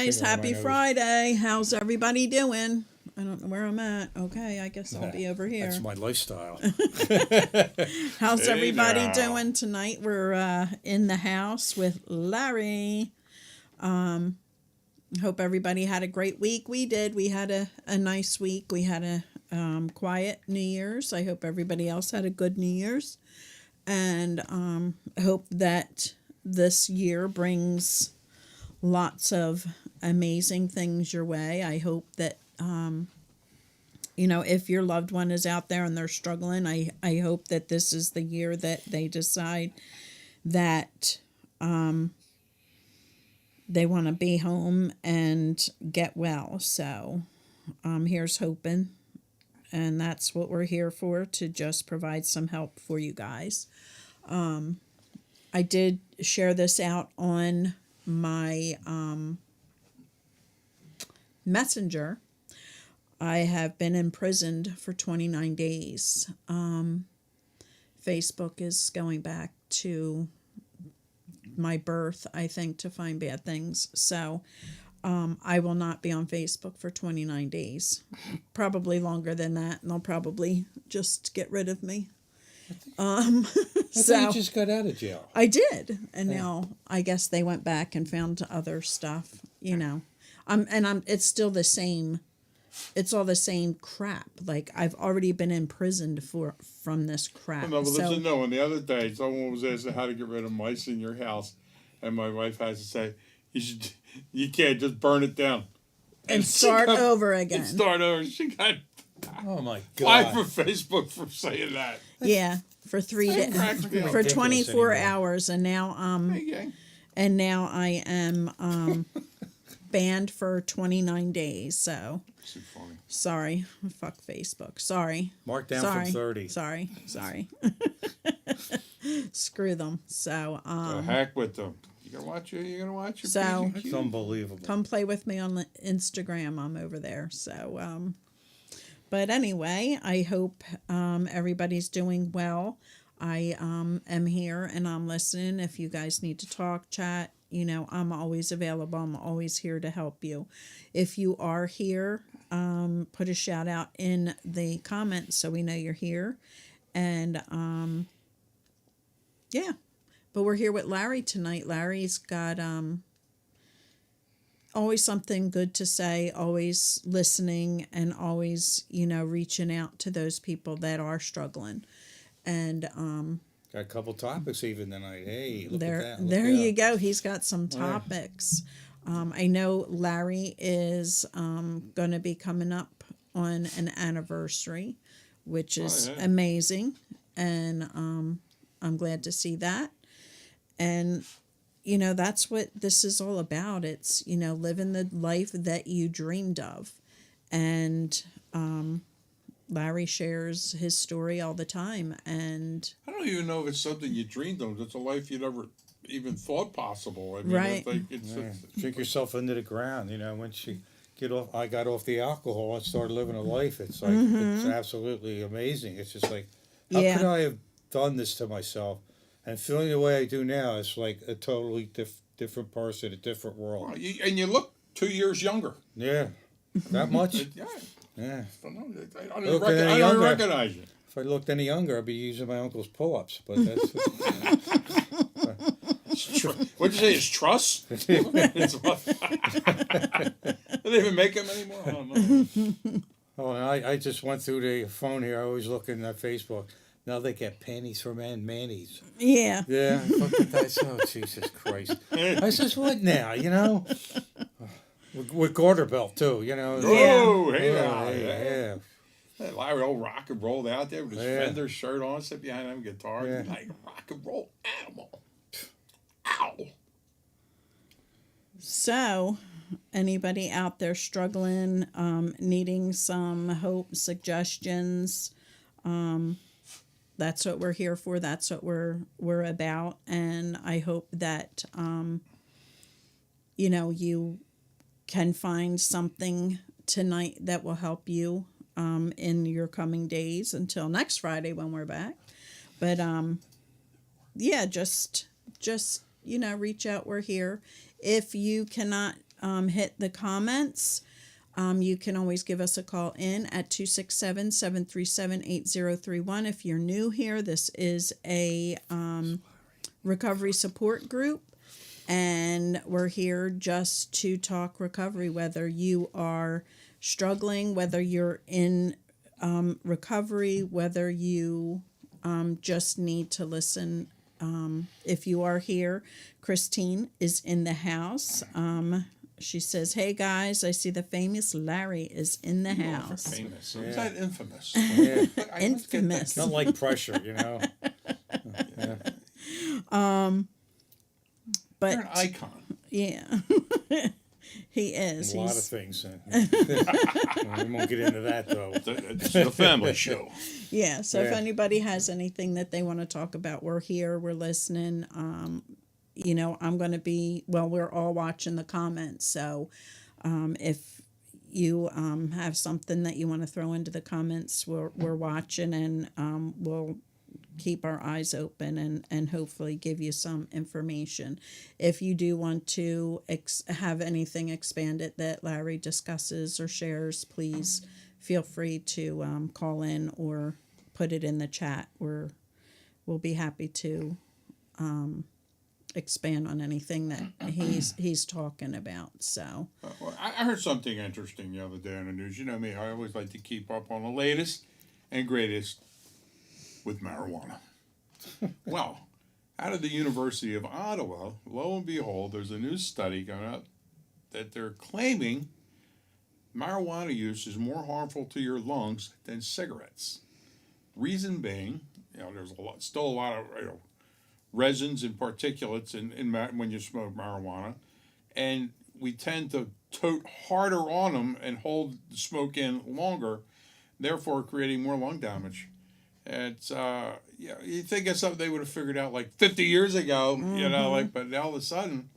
guys. finger on my Happy nose. Friday. How's everybody doing? I don't know where I'm at. Okay, I guess I'll be over here. That's my lifestyle. How's Hey everybody now. doing tonight? We're in the house with Larry. Hope everybody had a great week. We did. We had a nice week. We had a quiet New Year's. I hope everybody else had a good New Year's. And I hope that this year brings lots of amazing things your way. I hope that, if your loved one is out there and they're struggling, I hope that this is the year that they decide that they want to be home and get well. So here's hoping. And that's what we're here for, to just provide some help for you guys. I did share this out on my messenger. I have been imprisoned for 29 days. Facebook is going back to my birth, I think, to find bad things. So I will not be on Facebook for 29 days. Probably longer than that, and they'll probably just get rid of me. I thought you just got out of jail. I did, and now I guess they went back and found other stuff. It's still the same. It's all the same crap. Like, I've already been imprisoned from this crap. No, but listen, no. And the other day, someone was asking how to get rid of mice in your house, and my wife has to say, you can't just burn it down and start over again. And start over. She got Oh my five God. for Facebook for saying that. Yeah, for 3 days, cracks me up. for 24 anymore. hours, and now Hey, gang. I am banned for 29 days. So This is funny. sorry, fuck Facebook. Sorry. Mark down Sorry. from 30. Sorry. Screw them. So Heck with them. You're gonna watch your So- P's and It's unbelievable. come play with me on Instagram. I'm over there. So but anyway, I hope everybody's doing well. I am here and I'm listening. If you guys need to talk, chat, I'm always available. I'm always here to help you. If you are here, put a shout out in the comments so we know you're here. And yeah, but we're here with Larry tonight. Larry's got always something good to say, always listening, and always, reaching out to those people that are struggling. And Got a couple topics even tonight. Hey, look there, at that. Look there out. you go. He's got some topics. I know Larry is going to be coming up on an anniversary, which is yeah. amazing, and I'm glad to see that. And that's what this is all about. It's living the life that you dreamed of, and Larry shares his story all the time, and I don't even know if it's something you dreamed of. It's a life you never even thought possible. I mean, Right. Drink yourself into the ground. Once you I got off the alcohol and started living a life. It's like, it's absolutely amazing. It's just like, how Yeah. could I have done this to myself? And feeling the way I do now, it's like a totally different person, a different world. Well, and you look 2 years younger. Yeah. That much? Yeah. Yeah. I don't Look at any even younger. recognize you. If I looked any younger, I'd be using my uncle's pull-ups. But that's What'd you say? It's truss? It's what? Do they even make them anymore? I don't know. Oh, and I just went through the phone here. I always looking at Facebook. Now they get panties for men, manis. yeah. Yeah. Look at that. Oh, Jesus Christ. I says, what now? With garter belt, too, Oh, hey, now, yeah. yeah. Hey, Larry, old rock and rolled out there with his Yeah. Fender shirt on, sit behind him guitar. Yeah. Like a rock and roll animal. Ow. So, anybody out there struggling, needing some hope, suggestions, that's what we're here for. That's what we're about. And I hope that, you can find something tonight that will help you in your coming days until next Friday when we're back. But yeah, just reach out. We're here. If you cannot hit the comments. You can always give us a call in at 267-737-8031. If you're new here, this is a recovery support group, and we're here just to talk recovery, whether you are struggling, whether you're in recovery, whether you just need to listen. If you are here, Christine is in the house. She says, "Hey guys, I see the famous Larry is in the house." Famous. Or is that infamous? Yeah. I always get that Infamous. Not like pressure, you know. But You're an icon. yeah, he is. A lot of He's, things. We won't get into that though. It's a family show. yeah. So if Yeah. anybody has anything that they want to talk about, we're here. We're listening. You know, I'm going to be. Well, we're all watching the comments. So, if you have something that you want to throw into the comments, we're watching, and we'll keep our eyes open and hopefully give you some information. If you do want to have anything expanded that Larry discusses or shares, please feel free to call in or put it in the chat. We'll be happy to expand on anything that he's talking about. So Well, I heard something interesting the other day on the news. You know me, I always like to keep up on the latest and greatest with marijuana. Well, out of the University of Ottawa, lo and behold, there's a new study going out that they're claiming marijuana use is more harmful to your lungs than cigarettes. Reason being, there's still a lot of resins and particulates when you smoke marijuana, and we tend to tote harder on them and hold the smoke in longer, therefore creating more lung damage. It's you think it's something they would have figured out like 50 years ago, but now all of a sudden,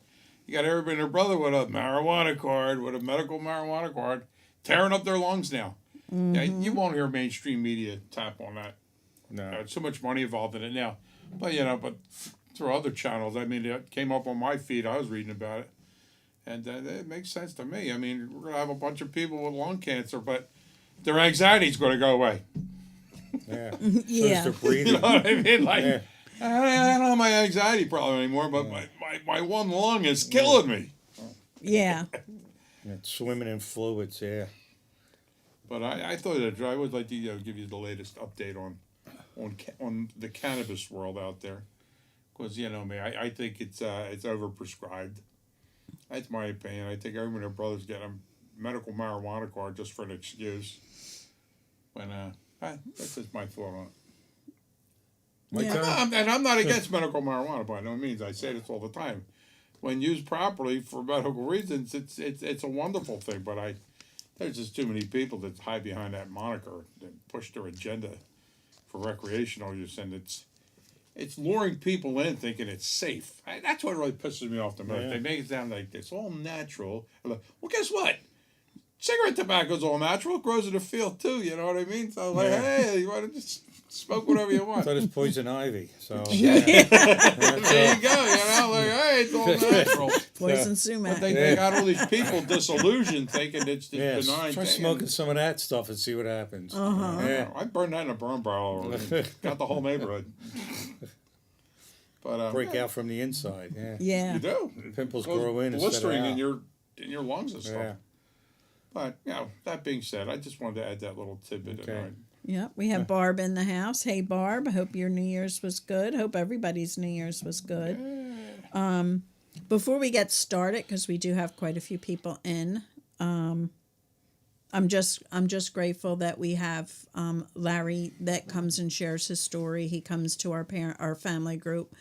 you got everybody and their brother with a marijuana card, with a medical marijuana card, tearing up their lungs now. Yeah, you won't hear mainstream media tap on that. No. There's so much money involved in it now. But through other channels, it came up on my feed. I was reading about it, and it makes sense to me. I mean, we're gonna have a bunch of people with lung cancer, but their anxiety's going to go away. Yeah. yeah. So is their breathing. You know what I mean? Like, Yeah. I don't have my anxiety problem anymore, but my one lung is killing me. Yeah. Yeah, swimming in fluids. Yeah. But I thought that I would like to give you the latest update on the cannabis world out there, because me, I think it's overprescribed. That's my opinion. I think everyone and their brothers get a medical marijuana card just for an excuse. When that's just my thought on it. My Yeah. turn? And I'm not against medical marijuana by no means. I say this all the time. When used properly for medical reasons, it's a wonderful thing. But there's just too many people that hide behind that moniker and push their agenda for recreational use, and it's luring people in thinking it's safe. That's what really pisses me off the most. Yeah. They make it sound like it's all natural. Well, guess what? Cigarette tobacco's all natural. It grows in the field too. You know what I mean? So hey, you want to just smoke whatever you want. So does poison ivy. So There you go. Hey, it's all natural. Poison But sumac. they got all these people disillusioned thinking it's this yeah, benign try thing. smoking some of that stuff and see what happens. Uh-huh. Yeah. I burned that in a burn barrel already. Got the whole neighborhood. But Break out from the inside. Yeah. Yeah. You do. Pimples Well, grow in instead of blistering out. in your lungs and stuff. Yeah. But that being said, I just wanted to add that little tidbit. Okay. Yep, we have Barb in the house. Hey, Barb. I hope your New Year's was good. Hope everybody's New Year's was good. Before we get started, because we do have quite a few people in, I'm just grateful that we have Larry that comes and shares his story. He comes to our family group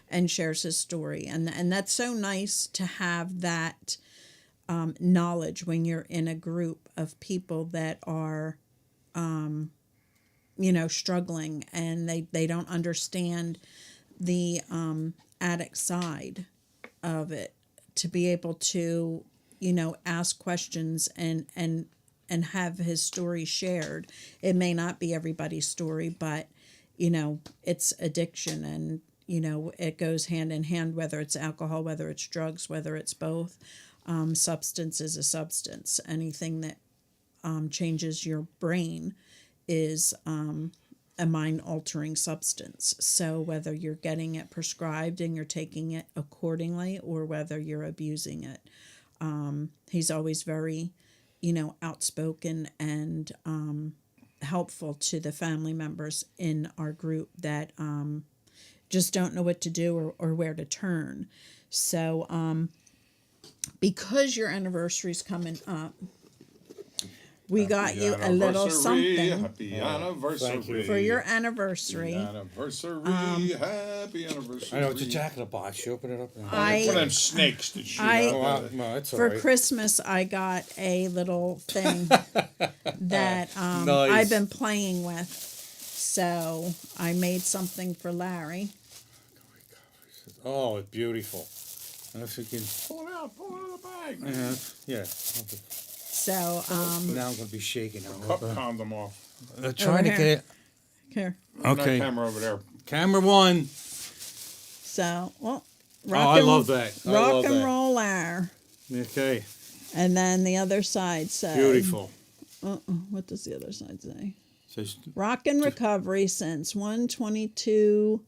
and shares his story, and that's so nice to have that knowledge when you're in a group of people that are struggling, and they don't understand the addict side of it, to be able to ask questions and have his story shared. It may not be everybody's story, but it's addiction, and it goes hand in hand, whether it's alcohol, whether it's drugs, whether it's both. substance is a substance. Anything that changes your brain is a mind altering substance. So whether you're getting it prescribed and you're taking it accordingly, or whether you're abusing it, he's always very, outspoken and helpful to the family members in our group that just don't know what to do or where to turn. So because your anniversary's coming up, we got you a little something Happy anniversary. for your anniversary. Anniversary. Happy anniversary. I know it's a jack in the box. You open it up. And One of them snakes that shoot I- out. Oh, no, it's all For right. Christmas, I got a little thing that Nice. I've been playing with. So I made something for Larry. Oh, it's beautiful. And if you can, Pull it out of the bag. yeah. So Now I'm gonna be shaking. Cup condom off. Trying to here. get it. here. Okay. That camera over there. Camera one. So well, Oh, I love that. I rock love and that. roll Larry. Okay. And then the other side says Beautiful. What does the other side say? Says Rock and recovery since 1/22/17,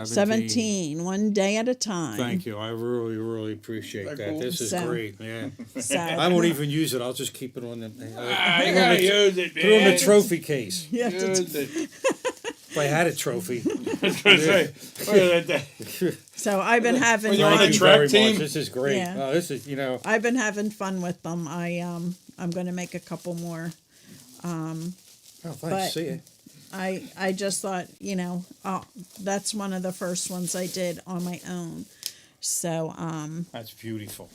17. one day at a time. Thank you. I really, really appreciate That that. cool? This is So- great. Yeah. So, I won't even use it. I'll just keep it on the. I gotta use it, Put it on man. the trophy case. you have to Use it. If I had a trophy. I was gonna say, look at that. So I've been having When you're on fun. the Thank you track very team? much. This is great. Yeah. This is, I've been having fun with them. I'm going to make a couple more. oh, thanks. But- See it. I just thought, that's one of the first ones I did on my own. So That's beautiful.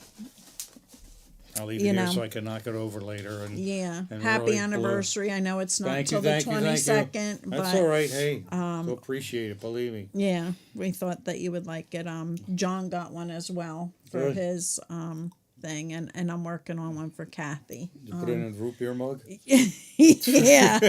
I'll leave You it here know. so I can knock it over later. And yeah, And happy really anniversary. I know it's not Thank you, until the thank you, thank you. 22nd, That's but all right. Hey, so appreciate it. Believe me. yeah, we thought that you would like it. John got one as well for Good. his thing, and I'm working on one for Kathy. You put it in a root beer mug. Yeah.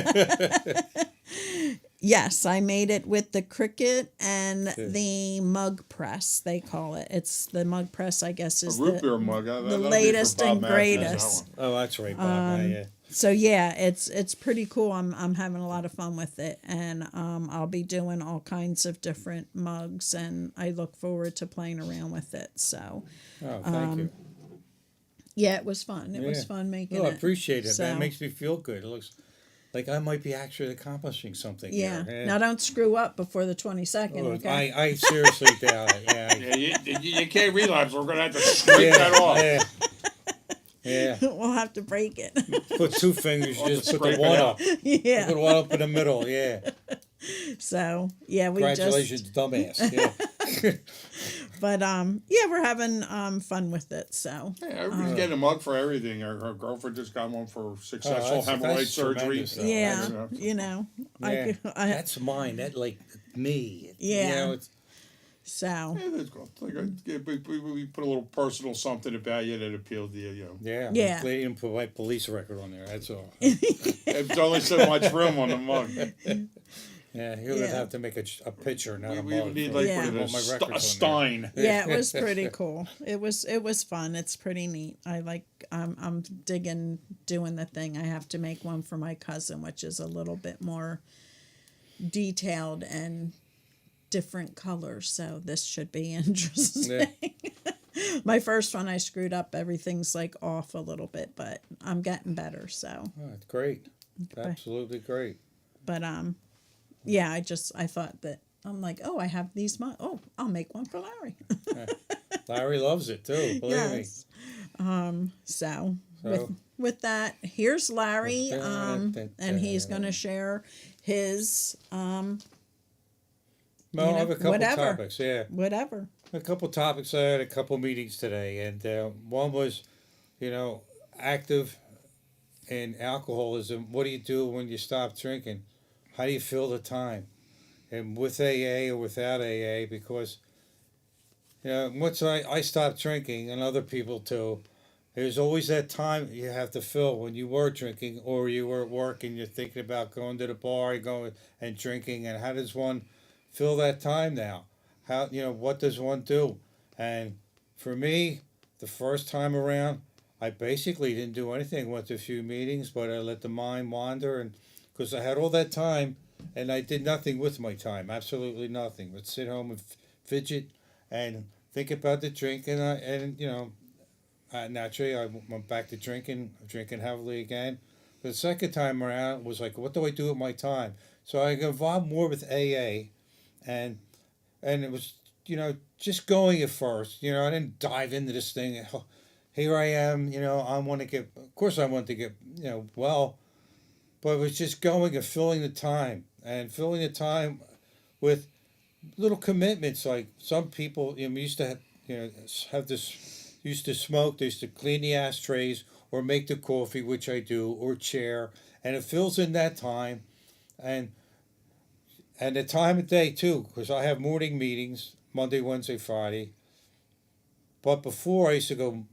Yes, I made it with the Cricut and the mug press, they call it. It's the mug press, I guess, A is root beer the mug. the latest and greatest. Oh, that's right, Bob. Yeah. So yeah, it's pretty cool. I'm having a lot of fun with it, and I'll be doing all kinds of different mugs, and I look forward to playing around with it. So Oh, thank you. yeah, it was fun. It was Yeah. fun making No, I it. appreciate it. So- Man. It makes me feel good. It looks like I might be actually accomplishing something. Yeah. Here. Now don't screw up before the 22nd. Oh, Okay. I seriously doubt it. Yeah. Yeah, you can't relapse. We're gonna have to scrape that off. Yeah. Yeah. We'll have to break it. Put two fingers, you just put Scrape the it one out. up. Yeah. Put one up in the middle, yeah. So yeah, we Congratulations, dumbass. Yeah. But yeah, we're having fun with it. So Yeah, everybody's getting a mug for everything. Her girlfriend just got one for successful that's hemorrhoid surgery. tremendous, though. yeah, That's- Yeah. I That's mine. That like me. Yeah. You know, it's, so Yeah, that's cool. Like we put a little personal something about you that appealed to you. You know, yeah. Yeah. They didn't put my police record on there. That's all. there's only so much room on the mug. Yeah, you would Yeah. have to make a picture, not a We mug. need like Yeah. put it in All my records on a there. stein. yeah, it was pretty cool. It was fun. It's pretty neat. I like. I'm digging doing the thing. I have to make one for my cousin, which is a little bit more detailed and different colors. So this should be interesting. My first one, I screwed up. Everything's like off a little bit, but I'm getting better. So, Oh, it's great. Absolutely great. but yeah, I thought that I'm like, oh, I have these. I'll make one for Larry. Larry loves it too. Believe me. Yes. So with that, here's Larry, and he's gonna share his Well, I know, have a couple whatever. topics. Yeah. whatever. A couple topics. I had a couple meetings today, and one was, active in alcoholism. What do you do when you stop drinking? How do you fill the time? And with AA or without AA, because once I stopped drinking, and other people too, there's always that time you have to fill when you were drinking or you were at work and you're thinking about going to the bar and going and drinking. And how does one fill that time now? How what does one do? And for me, the first time around, I basically didn't do anything. Went to a few meetings, but I let the mind wander, and because I had all that time, and I did nothing with my time, absolutely nothing. But sit home and fidget, and think about the drink, and naturally I went back to drinking heavily again. The second time around was like, what do I do with my time? So I got involved more with AA, and it was just going at first. I didn't dive into this thing. Here I am. I want to get. Of course, I want to get well, but it was just going and filling the time with little commitments. Like some people, used to have this used to smoke. They used to clean the ashtrays or make the coffee, which I do, or chair, and it fills in that time, and the time of day too, because I have morning meetings Monday, Wednesday, Friday. But before I used to go,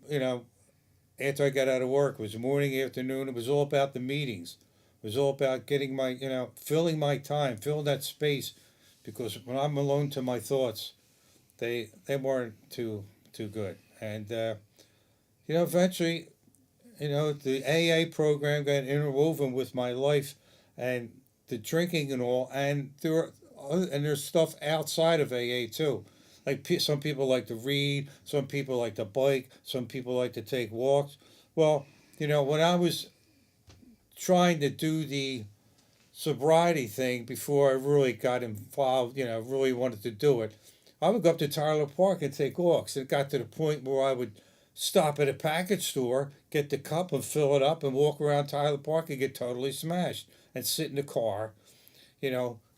after I got out of work, it was morning, afternoon. It was all about the meetings. It was all about getting my, filling my time, filling that space, because when I'm alone to my thoughts, they weren't too good. And eventually, the AA program got interwoven with my life, and the drinking and all, and there's stuff outside of AA too. Like some people like to read, some people like to bike, some people like to take walks. Well, when I was trying to do the sobriety thing before I really got involved, really wanted to do it, I would go up to Tyler Park and take walks. It got to the point where I would stop at a package store, get the cup and fill it up, and walk around Tyler Park and get totally smashed and sit in the car,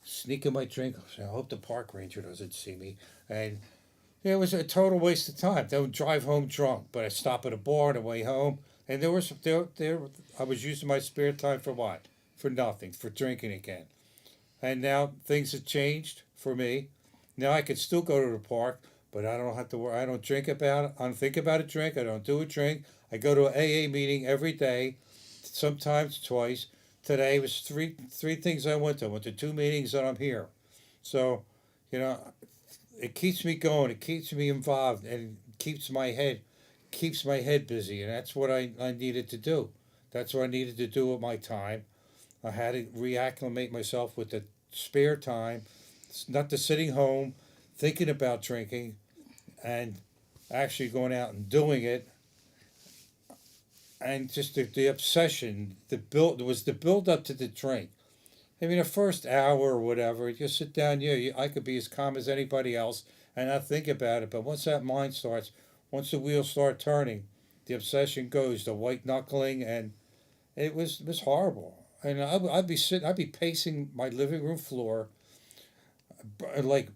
sneaking my drink. I hope the park ranger doesn't see me. And it was a total waste of time. Don't drive home drunk, but I stop at a bar on the way home. And I was using my spare time for what? For nothing, for drinking again. And now things have changed for me. Now I can still go to the park, but I don't have to worry. I don't drink about it. I don't think about a drink. I don't do a drink. I go to an AA meeting every day, sometimes twice. Today was three things I went to. I went to 2 meetings and I'm here. So, it keeps me going. It keeps me involved, and keeps my head busy. And that's what I needed to do. That's what I needed to do with my time. I had to reacclimate myself with the spare time, not the sitting home thinking about drinking, and actually going out and doing it. And just the obsession, was the build up to the drink. I mean, the first hour or whatever, you just sit down. I could be as calm as anybody else and not think about it. But once that mind starts, once the wheels start turning, the obsession goes, the white knuckling, and it was horrible. And I'd be pacing my living room floor, like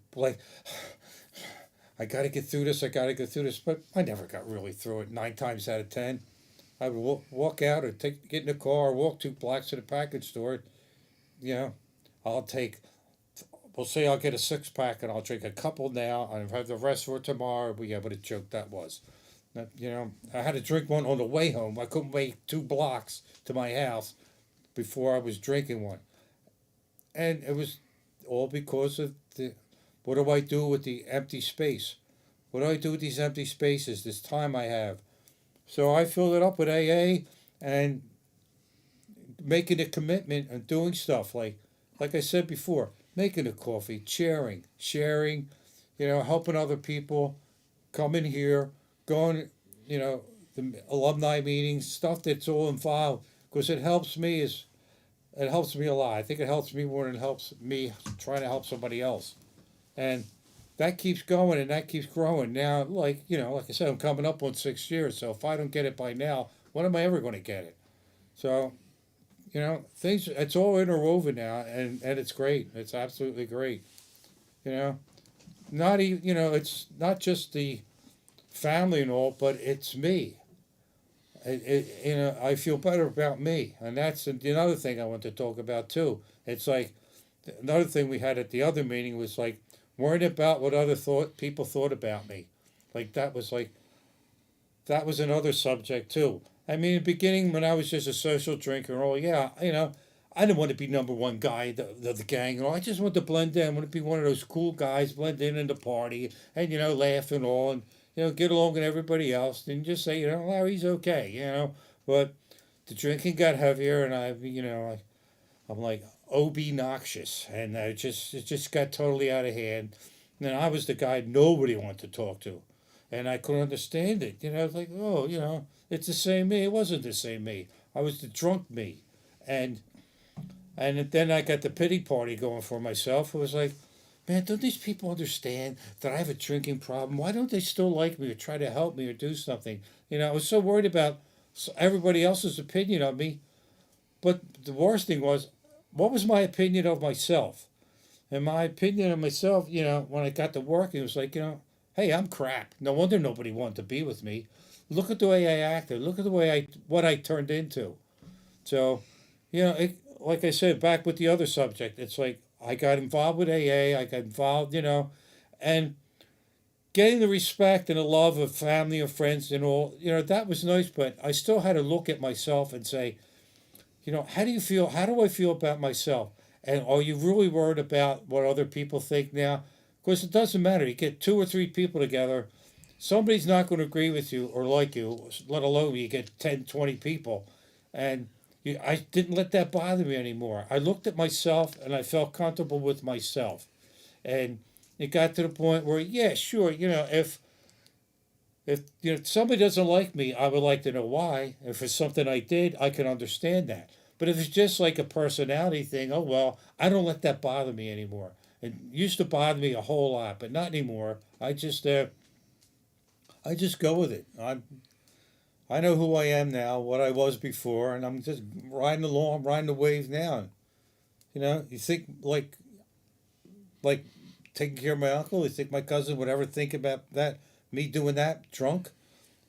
I got to get through this. I got to get through this. But I never got really through it. 9 times out of 10, I would walk out or get in the car, walk 2 blocks to the package store. I'll take. We'll say I'll get a 6-pack and I'll drink a couple now and have the rest for tomorrow. But what a joke that was. I had to drink one on the way home. I couldn't wait 2 blocks to my house before I was drinking one, and it was all because of what do I do with the empty space? What do I do with these empty spaces? This time I have. So I filled it up with AA and making a commitment and doing stuff like I said before, making a coffee, sharing, helping other people, coming here, going, the alumni meetings, stuff that's all involved, because it helps me a lot. I think it helps me more than it helps me trying to help somebody else. And that keeps going and that keeps growing. Now, like I said, I'm coming up on 6 years, so if I don't get it by now, when am I ever going to get it? So, it's all interwoven now, and it's great. It's absolutely great. Not even, it's not just the family and all, but it's me. I feel better about me, and that's another thing I want to talk about too. It's like another thing we had at the other meeting was like worrying about what other people thought about me. That was another subject too. I mean, in the beginning, when I was just a social drinker, I didn't want to be number one guy of the gang and all. I just wanted to blend in. I wanted to be one of those cool guys, blend in the party, and laugh and all, and get along with everybody else, and just say, Larry's okay, But the drinking got heavier, and I'm like noxious, and it just got totally out of hand. And then I was the guy nobody wanted to talk to, and I couldn't understand it. It's like, oh, it's the same me. It wasn't the same me. I was the drunk me, and then I got the pity party going for myself. It was like, man, don't these people understand that I have a drinking problem? Why don't they still like me or try to help me or do something? I was so worried about everybody else's opinion of me. But the worst thing was, what was my opinion of myself? And my opinion of myself, when I got to work, it was like, hey, I'm crap. No wonder nobody wanted to be with me. Look at the way I acted. Look at the way what I turned into. So, like I said, back with the other subject, it's like I got involved with AA. I got involved, and getting the respect and the love of family and friends and all, that was nice. But I still had to look at myself and say, how do you feel? How do I feel about myself? And are you really worried about what other people think now? Because it doesn't matter. You get 2 or 3 people together, somebody's not going to agree with you or like you, let alone you get 10, 20 people. And I didn't let that bother me anymore. I looked at myself and I felt comfortable with myself. And it got to the point where, yeah, sure, if somebody doesn't like me, I would like to know why. If it's something I did, I can understand that. But if it's just like a personality thing, oh well, I don't let that bother me anymore. It used to bother me a whole lot, but not anymore. I just go with it. I know who I am now, what I was before, and I'm just riding along, riding the wave now. You think like taking care of my uncle. You think my cousin would ever think about that? Me doing that drunk,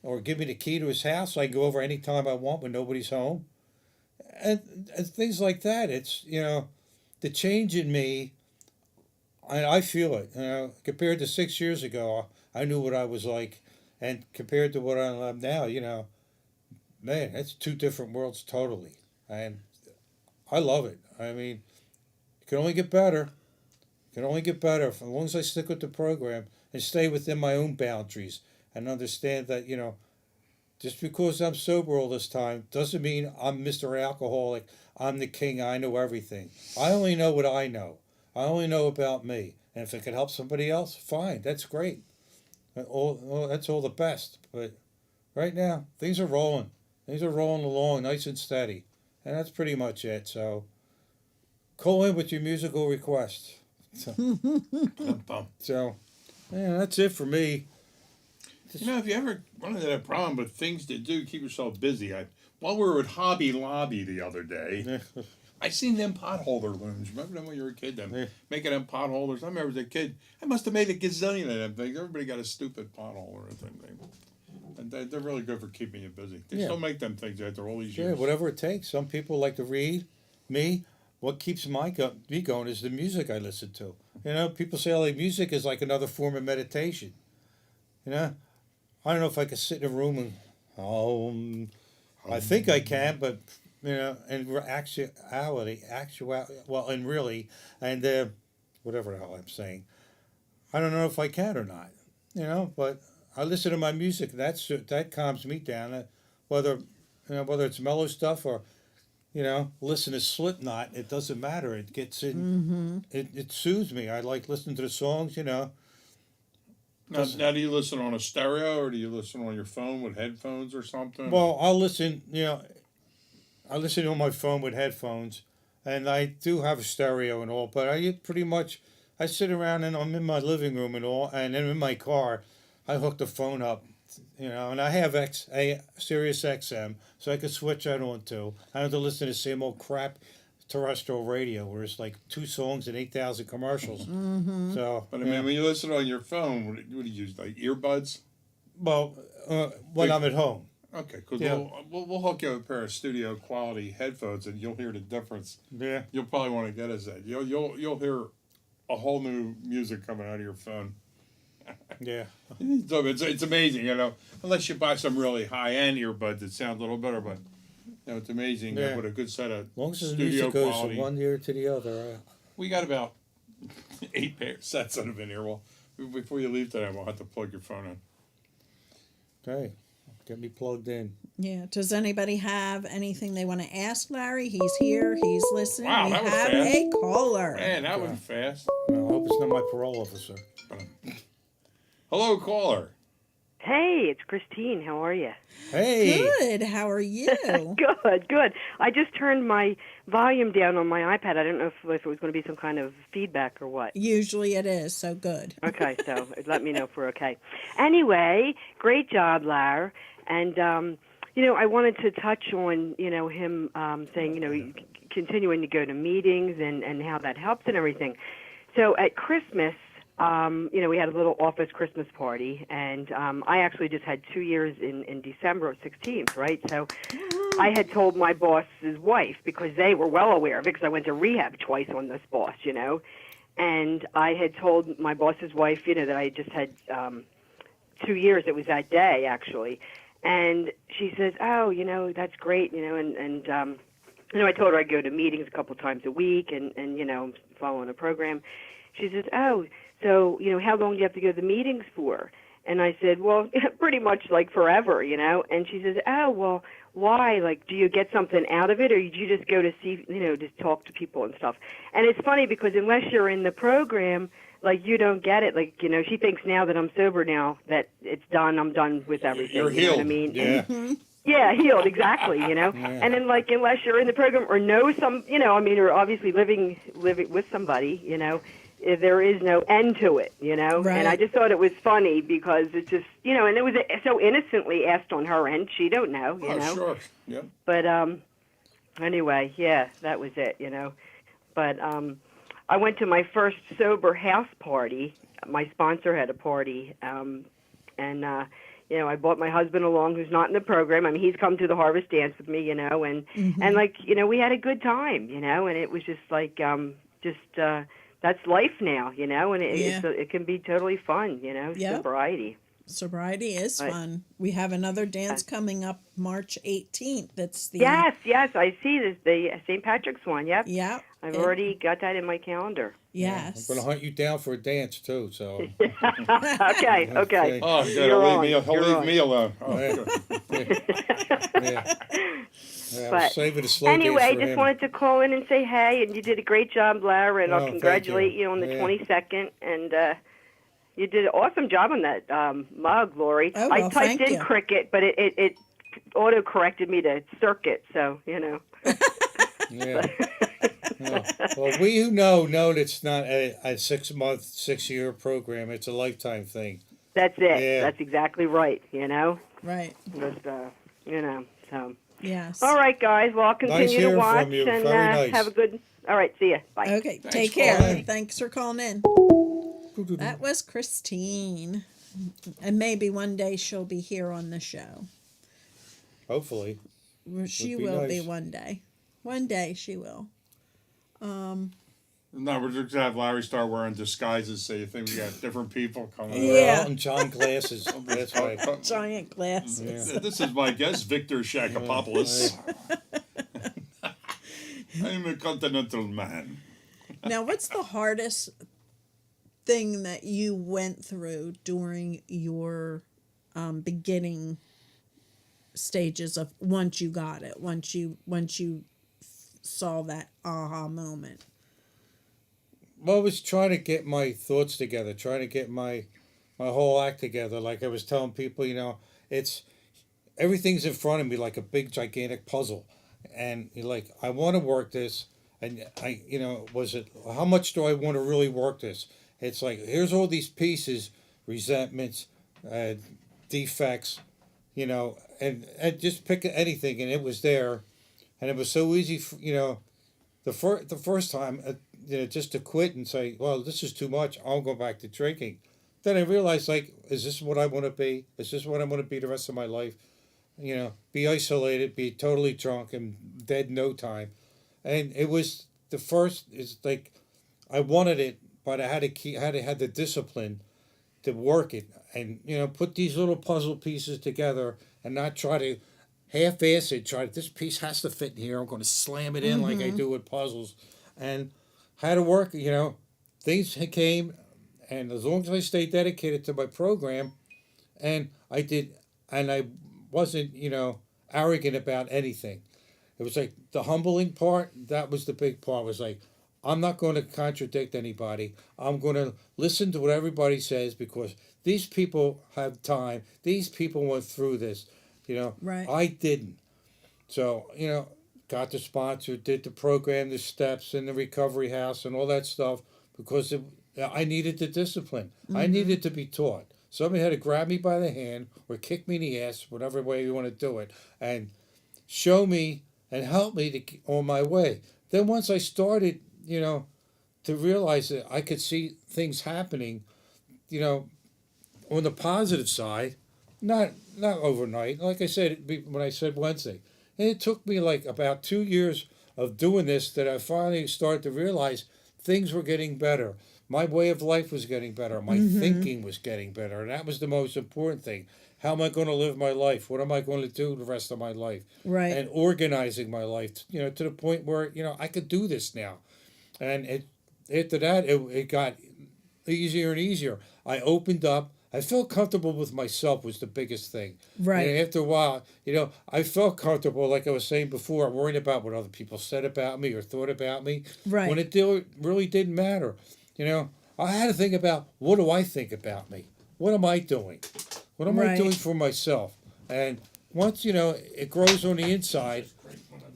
or give me the key to his house so I can go over any time I want when nobody's home, and things like that. It's the change in me. I feel it. Compared to 6 years ago, I knew what I was like, and compared to what I am now, man, it's 2 different worlds totally, and I love it. I mean, it can only get better. It can only get better as long as I stick with the program and stay within my own boundaries and understand that, just because I'm sober all this time doesn't mean I'm Mr. Alcoholic. I'm the king. I know everything. I only know what I know. I only know about me. And if it can help somebody else, fine. That's great. That's all the best. But right now, things are rolling. Things are rolling along nice and steady. And that's pretty much it. So call in with your musical requests. So yeah, that's it for me. If you ever run into that problem with things to do, keep yourself busy. While we were at Hobby Lobby the other day, I seen them potholder looms. Remember them when you were a kid? Making them potholders. I remember as a kid, I must have made a gazillion of them things. Everybody got a stupid potholder thing. And they're really good for keeping you busy. They still make them things after all these years. Yeah, whatever it takes. Some people like to read. Me, what keeps me going is the music I listen to. People say like music is like another form of meditation. I don't know if I could sit in a room and I think I can, but in actuality, well, and really, and whatever the hell I'm saying, I don't know if I can or not. But I listen to my music. That calms me down. Whether it's mellow stuff or listen to Slipknot, it doesn't matter. It gets in. It soothes me. I like listening to the songs. Now, do you listen on a stereo or do you listen on your phone with headphones or something? Well, I'll listen. I listen on my phone with headphones, and I do have a stereo and all. But I sit around and I'm in my living room and all, and then in my car, I hook the phone up, and I have Sirius XM, so I can switch that on too. I don't have to listen to the same old crap terrestrial radio where it's like 2 songs and 8,000 commercials. So, but when you listen on your phone, what do you use? Like earbuds? Well, when I'm at home. Okay, because we'll hook you up a pair of studio quality headphones, and you'll hear the difference. Yeah. You'll probably want to get us that. You'll hear a whole new music coming out of your phone. Yeah. So it's amazing, Unless you buy some really high end earbuds that sound a little better, but. It's amazing with a good set of as long as the studio music goes quality. from one ear to the other. We got about 8 pair sets of them in here. Well, before you leave today, we'll have to plug your phone in. Okay, get me plugged in. Yeah. Does anybody have anything they want to ask Larry? He's here. He's listening. Wow, We that was have fast. a caller. Man, that was fast. I hope it's not my parole officer. Hello, caller. Hey, it's Christine. How are you? Hey, Good. How are you? Good, good. I just turned my volume down on my iPad. I don't know if it was going to be some kind of feedback or what. Usually it is. So good. Okay, so let me know if we're okay. Anyway, great job, Lar. And, I wanted to touch on, him saying, continuing to go to meetings and how that helps and everything. So at Christmas, we had a little office Christmas party, and I actually just had 2 years in December of 16th, right? So I had told my boss's wife, because they were well aware of it, because I went to rehab twice on this boss, and I had told my boss's wife, that I just had 2 years. It was that day, actually. And she says, oh, that's great, and I told her I'd go to meetings a couple times a week and following a program. She says, oh, so, how long do you have to go to the meetings for? And I said, well, pretty much like forever, And she says, oh, well, why? Like, do you get something out of it, or do you just go to see, just talk to people and stuff? And it's funny because unless you're in the program, like, you don't get it. Like, she thinks now that I'm sober now that it's done. I'm done with everything. You're you know healed. what I mean? yeah. Yeah, healed, exactly, And then, like, unless you're in the program or know some, or obviously living with somebody, there is no end to it, Right. And I just thought it was funny because it just, and it was so innocently asked on her end. She don't know, Oh, sure. Yep. But anyway, yeah, that was it, But I went to my first sober house party. My sponsor had a party, and I brought my husband along, who's not in the program. I mean, he's come to the Harvest Dance with me, and and like, we had a good time, and it was just like, that's life now, and it can be totally fun, Yep. sobriety. Sobriety is Right. fun. We have another dance coming up March 18th. That's the Yes, I see this, the St. Patrick's one. Yep, Yeah. I've already got that in my calendar. Yes. I'm gonna hunt you down for a dance too. So Okay. Oh, good. You're He'll on. leave me, You're on. alone. Oh, Yeah. good. yeah, I was But saving the slow anyway, days for just him. wanted to call in and say hey, and you did a great job, Lara, and Oh, I'll thank congratulate you. you on the Yeah. 22nd. And you did an awesome job on that mug, Lori. Oh, I well, typed thank in you. cricket, but it auto corrected me to circuit. So Yeah. Yeah. Well, we who know it's not a 6-month, 6-year program. It's a lifetime thing. that's it. Yeah. That's exactly right. Right. But, so. Yes. All right, guys. Well, I'll continue to hearing watch from you. and Very nice. have a good. All right. See ya. Bye. Okay. Thanks Take for care. calling. Thanks for calling in. That was Christine. And maybe one day she'll be here on the show. Hopefully. She be will be nice. one day. One day she will. No, we're just gonna have Larry start wearing disguises so you think we got different people coming. Yeah. Elton John glasses. That's right. Giant glasses. Yeah. This is my guest, Victor Shakopoulos. I'm a continental man. Now, what's the hardest thing that you went through during your beginning stages of once you got it, once you saw that aha moment? Well, I was trying to get my thoughts together, trying to get my whole act together. Like I was telling people, it's everything's in front of me like a big gigantic puzzle, and you're like, I want to work this, and how much do I want to really work this? It's like here's all these pieces, resentments, defects, and just pick anything, and it was there, and it was so easy, the first time. Just to quit and say, well, this is too much, I'll go back to drinking. Then I realized, like, is this what I want to be? Is this what I want to be the rest of my life? Be isolated, be totally drunk and dead in no time. And it was the first, it's like, I wanted it, but I had to have the discipline to work it and, put these little puzzle pieces together and not try to half-ass it, this piece has to fit in here, I'm going to slam it in like I do with puzzles. And how to work, things came, and as long as I stayed dedicated to my program, and I and I wasn't, arrogant about anything. It was like the humbling part. That was the big part. Was like, I'm not going to contradict anybody. I'm going to listen to what everybody says because these people have time. These people went through this. Right. I didn't. So, got the sponsor, did the program, the steps, and the recovery house, and all that stuff because I needed the discipline. I needed to be taught. Somebody had to grab me by the hand or kick me in the ass, whatever way you want to do it, and show me and help me to get on my way. Then once I started, to realize that I could see things happening, on the positive side, not overnight. Like I said when I said Wednesday, and it took me like about 2 years of doing this that I finally started to realize things were getting better. My way of life was getting better. My thinking was getting better, and that was the most important thing. How am I going to live my life? What am I going to do the rest of my life? Right. And organizing my life, to the point where I could do this now. And after that, it got easier and easier. I opened up. I felt comfortable with myself was the biggest thing. Right. And after a while, I felt comfortable, like I was saying before, worrying about what other people said about me or thought about me. Right. When it really didn't matter. I had to think about, what do I think about me? What am I doing? What am I Right. doing for myself? And once, it grows on the inside,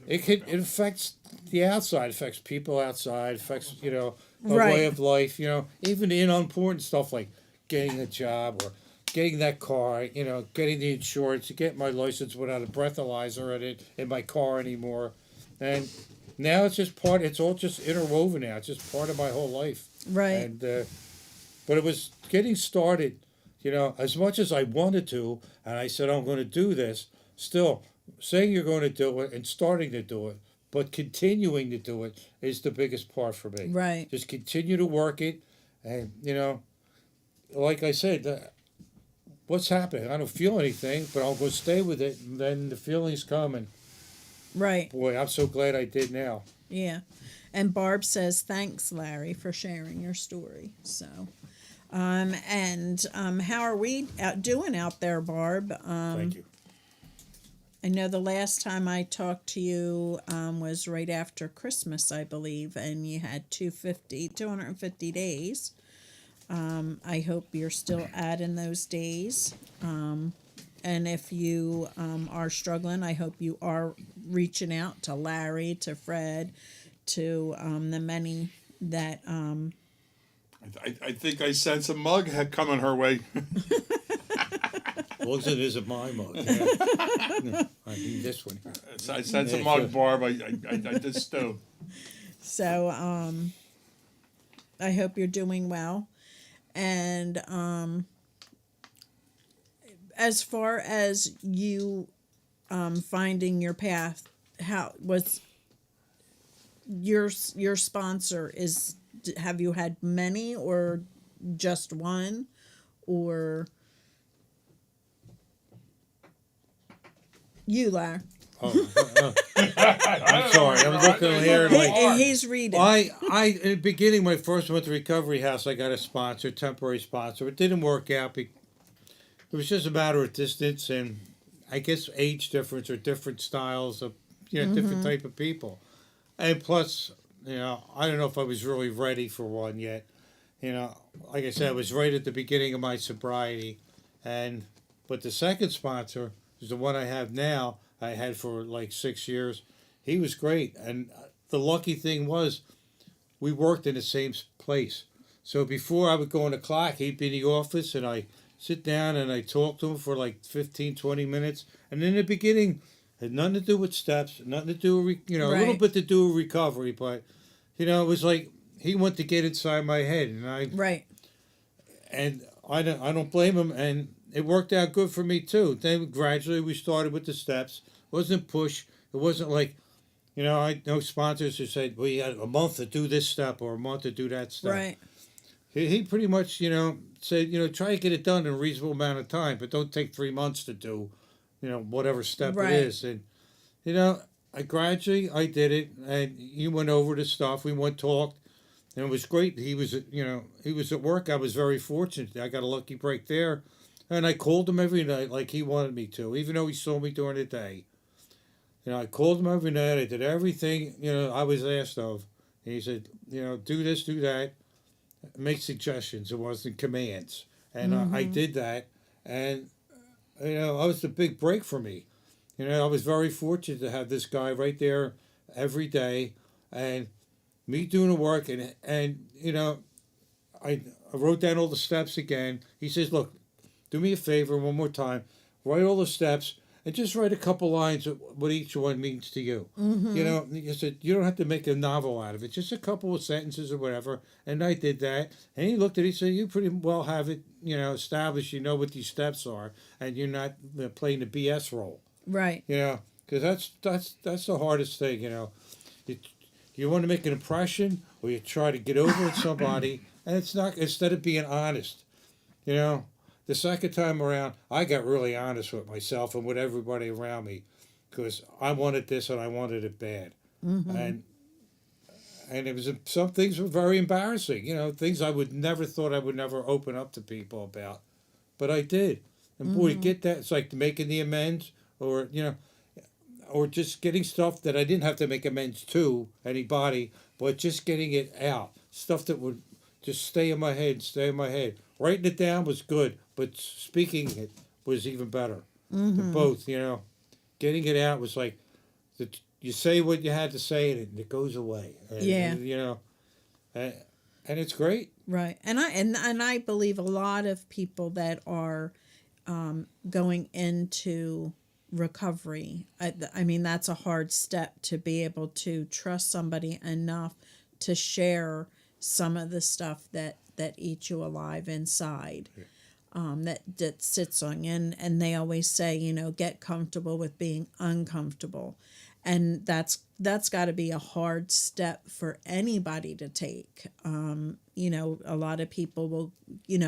it affects the outside, affects people outside, affects, a Right. way of life, even the unimportant stuff like getting a job or getting that car, getting the insurance, to get my license without a breathalyzer in my car anymore. And now it's all just interwoven now. It's just part of my whole life. Right. And, but it was getting started, as much as I wanted to, and I said, I'm going to do this, still saying you're going to do it and starting to do it, but continuing to do it is the biggest part for me. Right. Just continue to work it. And, like I said, what's happening? I don't feel anything, but I'll go stay with it. And then the feelings come. And Right. boy, I'm so glad I did now. Yeah. And Barb says, thanks, Larry, for sharing your story. So, how are we doing out there, Barb? Thank you. I know the last time I talked to you was right after Christmas, I believe, and you had 250 days. I hope you're still adding those days. And if you are struggling, I hope you are reaching out to Larry, to Fred, to the many that. I think I sense a mug coming her way. As long as it isn't my mug. Yeah. I need this one. I sense a mug, Barb. I just do. So I hope you're doing well. And as far as you finding your path, how was your sponsor have you had many or just one, or you, Larry? I'm sorry. I'm looking here. He's reading. I in the beginning, when I first went to recovery house, I got a sponsor, temporary sponsor. It didn't work out. It was just a matter of distance and I guess age difference or different styles of different type of people. And plus, I don't know if I was really ready for one yet. Like I said, I was right at the beginning of my sobriety, but the second sponsor is the one I have now. I had for like 6 years. He was great, and the lucky thing was, we worked in the same place. So before I would go on the clock, he'd be in the office, and I sit down and I talk to him for like 15, 20 minutes. And in the beginning, had nothing to do with steps, nothing to do with a little Right. bit to do with recovery, but it was like he wanted to get inside my head, and I don't blame him, and it worked out good for me too. Then gradually we started with the steps. It wasn't push. It wasn't like, I know sponsors who said, well, you got a month to do this step or a month to do that step. Right. He pretty much, said, try to get it done in a reasonable amount of time, but don't take 3 months to do, whatever step Right. it is. And, I did it, and he went over the stuff. We talked, and it was great. He was at work. I was very fortunate. I got a lucky break there. And I called him every night like he wanted me to, even though he saw me during the day. I called him every night. I did everything, I was asked of. And he said, do this, do that, make suggestions. It wasn't commands. And I did that. And, it was a big break for me. I was very fortunate to have this guy right there every day and me doing the work. I wrote down all the steps again. He says, look, do me a favor one more time. Write all the steps and just write a couple lines of what each one means to you. You said, you don't have to make a novel out of it. Just a couple of sentences or whatever. And I did that. And he looked at it and said, you pretty well have it, established. You know what these steps are. And you're not playing the BS role. Right. Because that's the hardest thing, You want to make an impression or you try to get over with somebody. And it's not, instead of being honest, the second time around, I got really honest with myself and with everybody around me because I wanted this and I wanted it bad. And it was, some things were very embarrassing, things I would never thought I would never open up to people about. But I did. And boy, to get that, it's like making the amends or, or just getting stuff that I didn't have to make amends to anybody, but just getting it out. Stuff that would just stay in my head. Writing it down was good, but speaking it was even better. Both, getting it out was like you say what you had to say and it goes away. And, and it's great. Right. And I believe a lot of people that are going into recovery, I mean, that's a hard step to be able to trust somebody enough to share some of the stuff that eats you alive inside, that sits on you. And they always say, get comfortable with being uncomfortable. And that's got to be a hard step for anybody to take. A lot of people will,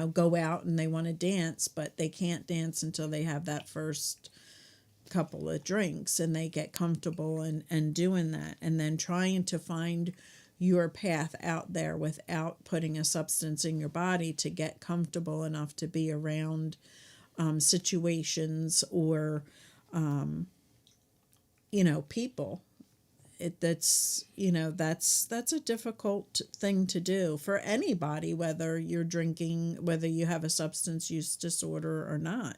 go out and they want to dance, but they can't dance until they have that first couple of drinks and they get comfortable and doing that. And then trying to find your path out there without putting a substance in your body to get comfortable enough to be around situations or people. That's a difficult thing to do for anybody, whether you're drinking, whether you have a substance use disorder or not.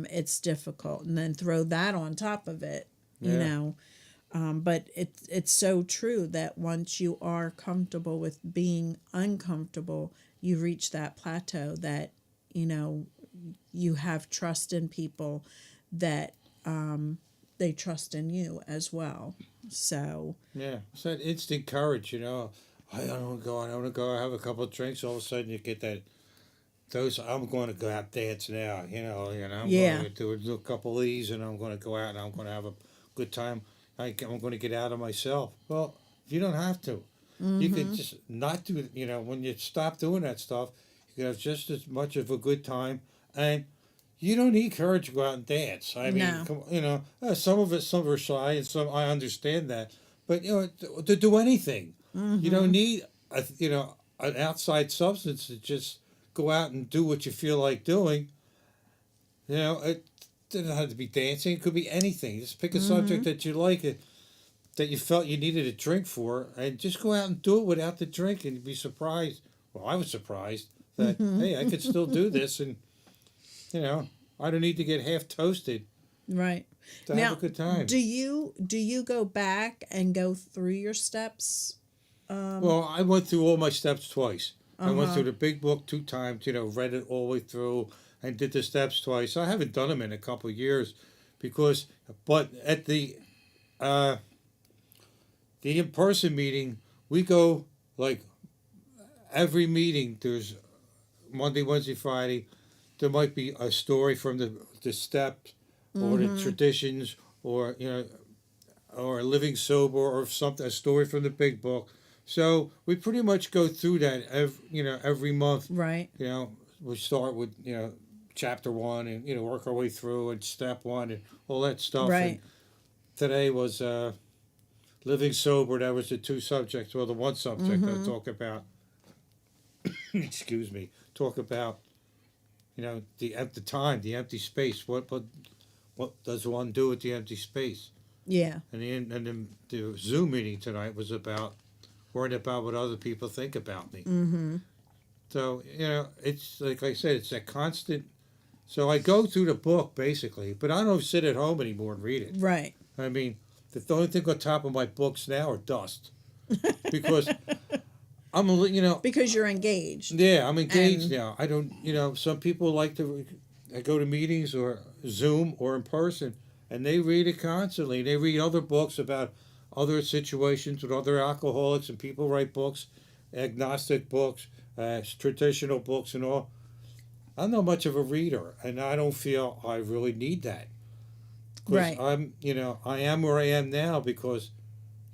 It's difficult, and then throw that on top of it, but it's so true that once you are comfortable with being uncomfortable, you reach that plateau that, you have trust in people that they trust in you as well. So yeah, it's that instant courage, I don't want to go. I want to go have a couple of drinks. All of a sudden, you get that. I'm going to go out dance now. I'm going to do a couple of these, and I'm going to go out and I'm going to have a good time. I'm going to get out of myself. Well, you don't have to. You can just not do it. When you stop doing that stuff, you can have just as much of a good time, and you don't need courage to go out and dance. I mean, some of are shy, and some I understand that, but to do anything, you don't need an outside substance to just go out and do what you feel like doing. It doesn't have to be dancing. It could be anything. Just pick a subject that you like, that you felt you needed a drink for, and just go out and do it without the drink, and you'd be surprised. Well, I was surprised that, hey, I could still do this, and, I don't need to get half toasted. Right. To have a good time. Do you go back and go through your steps? Well, I went through all my steps twice. I went through the big book 2 times, read it all the way through and did the steps twice. I haven't done them in a couple of years but at the in-person meeting, we go like every meeting. There's Monday, Wednesday, Friday. There might be a story from the steps or the traditions or, or living sober or something, a story from the big book. So we pretty much go through that every month. Right. We start with chapter 1 and work our way through and step 1 and all that stuff. Right. And today was living sober. That was the 2 subjects. Well, the 1 subject I talk about. Excuse me. Talk about the time, the empty space. What does one do with the empty space? Yeah. The Zoom meeting tonight was about worrying about what other people think about me. Mm-hmm. So it's like I said, it's a constant. So I go through the book basically, but I don't sit at home anymore and read it. Right. I mean, the only thing on top of my books now are dust, because Because you're engaged. yeah, I'm engaged And- now. I don't, some people like to go to meetings or Zoom or in person, and they read it constantly. They read other books about other situations with other alcoholics, and people write books, agnostic books, traditional books, and all. I'm not much of a reader, and I don't feel I really need that. 'Cause Right. I am where I am now because,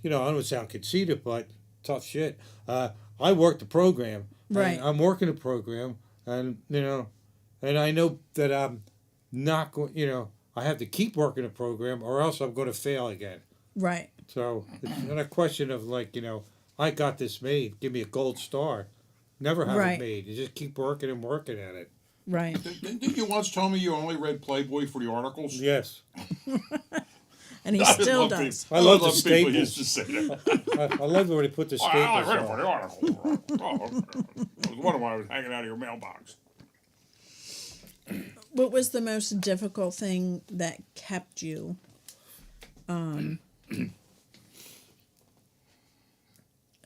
I don't sound conceited, but tough shit. I work the program. Right. And I'm working the program, and and I know that I'm not going. I have to keep working the program, or else I'm going to fail again. Right. So it's not a question of I got this made. Give me a gold star. Never have Right. it made. You just keep working and working at it. Right. Didn't you once tell me you only read Playboy for the articles? Yes, And he I still love does. people- I love the people staples. used to say that. I love when they put the I staples only read it for on. the articles. Oh, okay. I was wondering why I was hanging out of your mailbox. What was the most difficult thing that kept you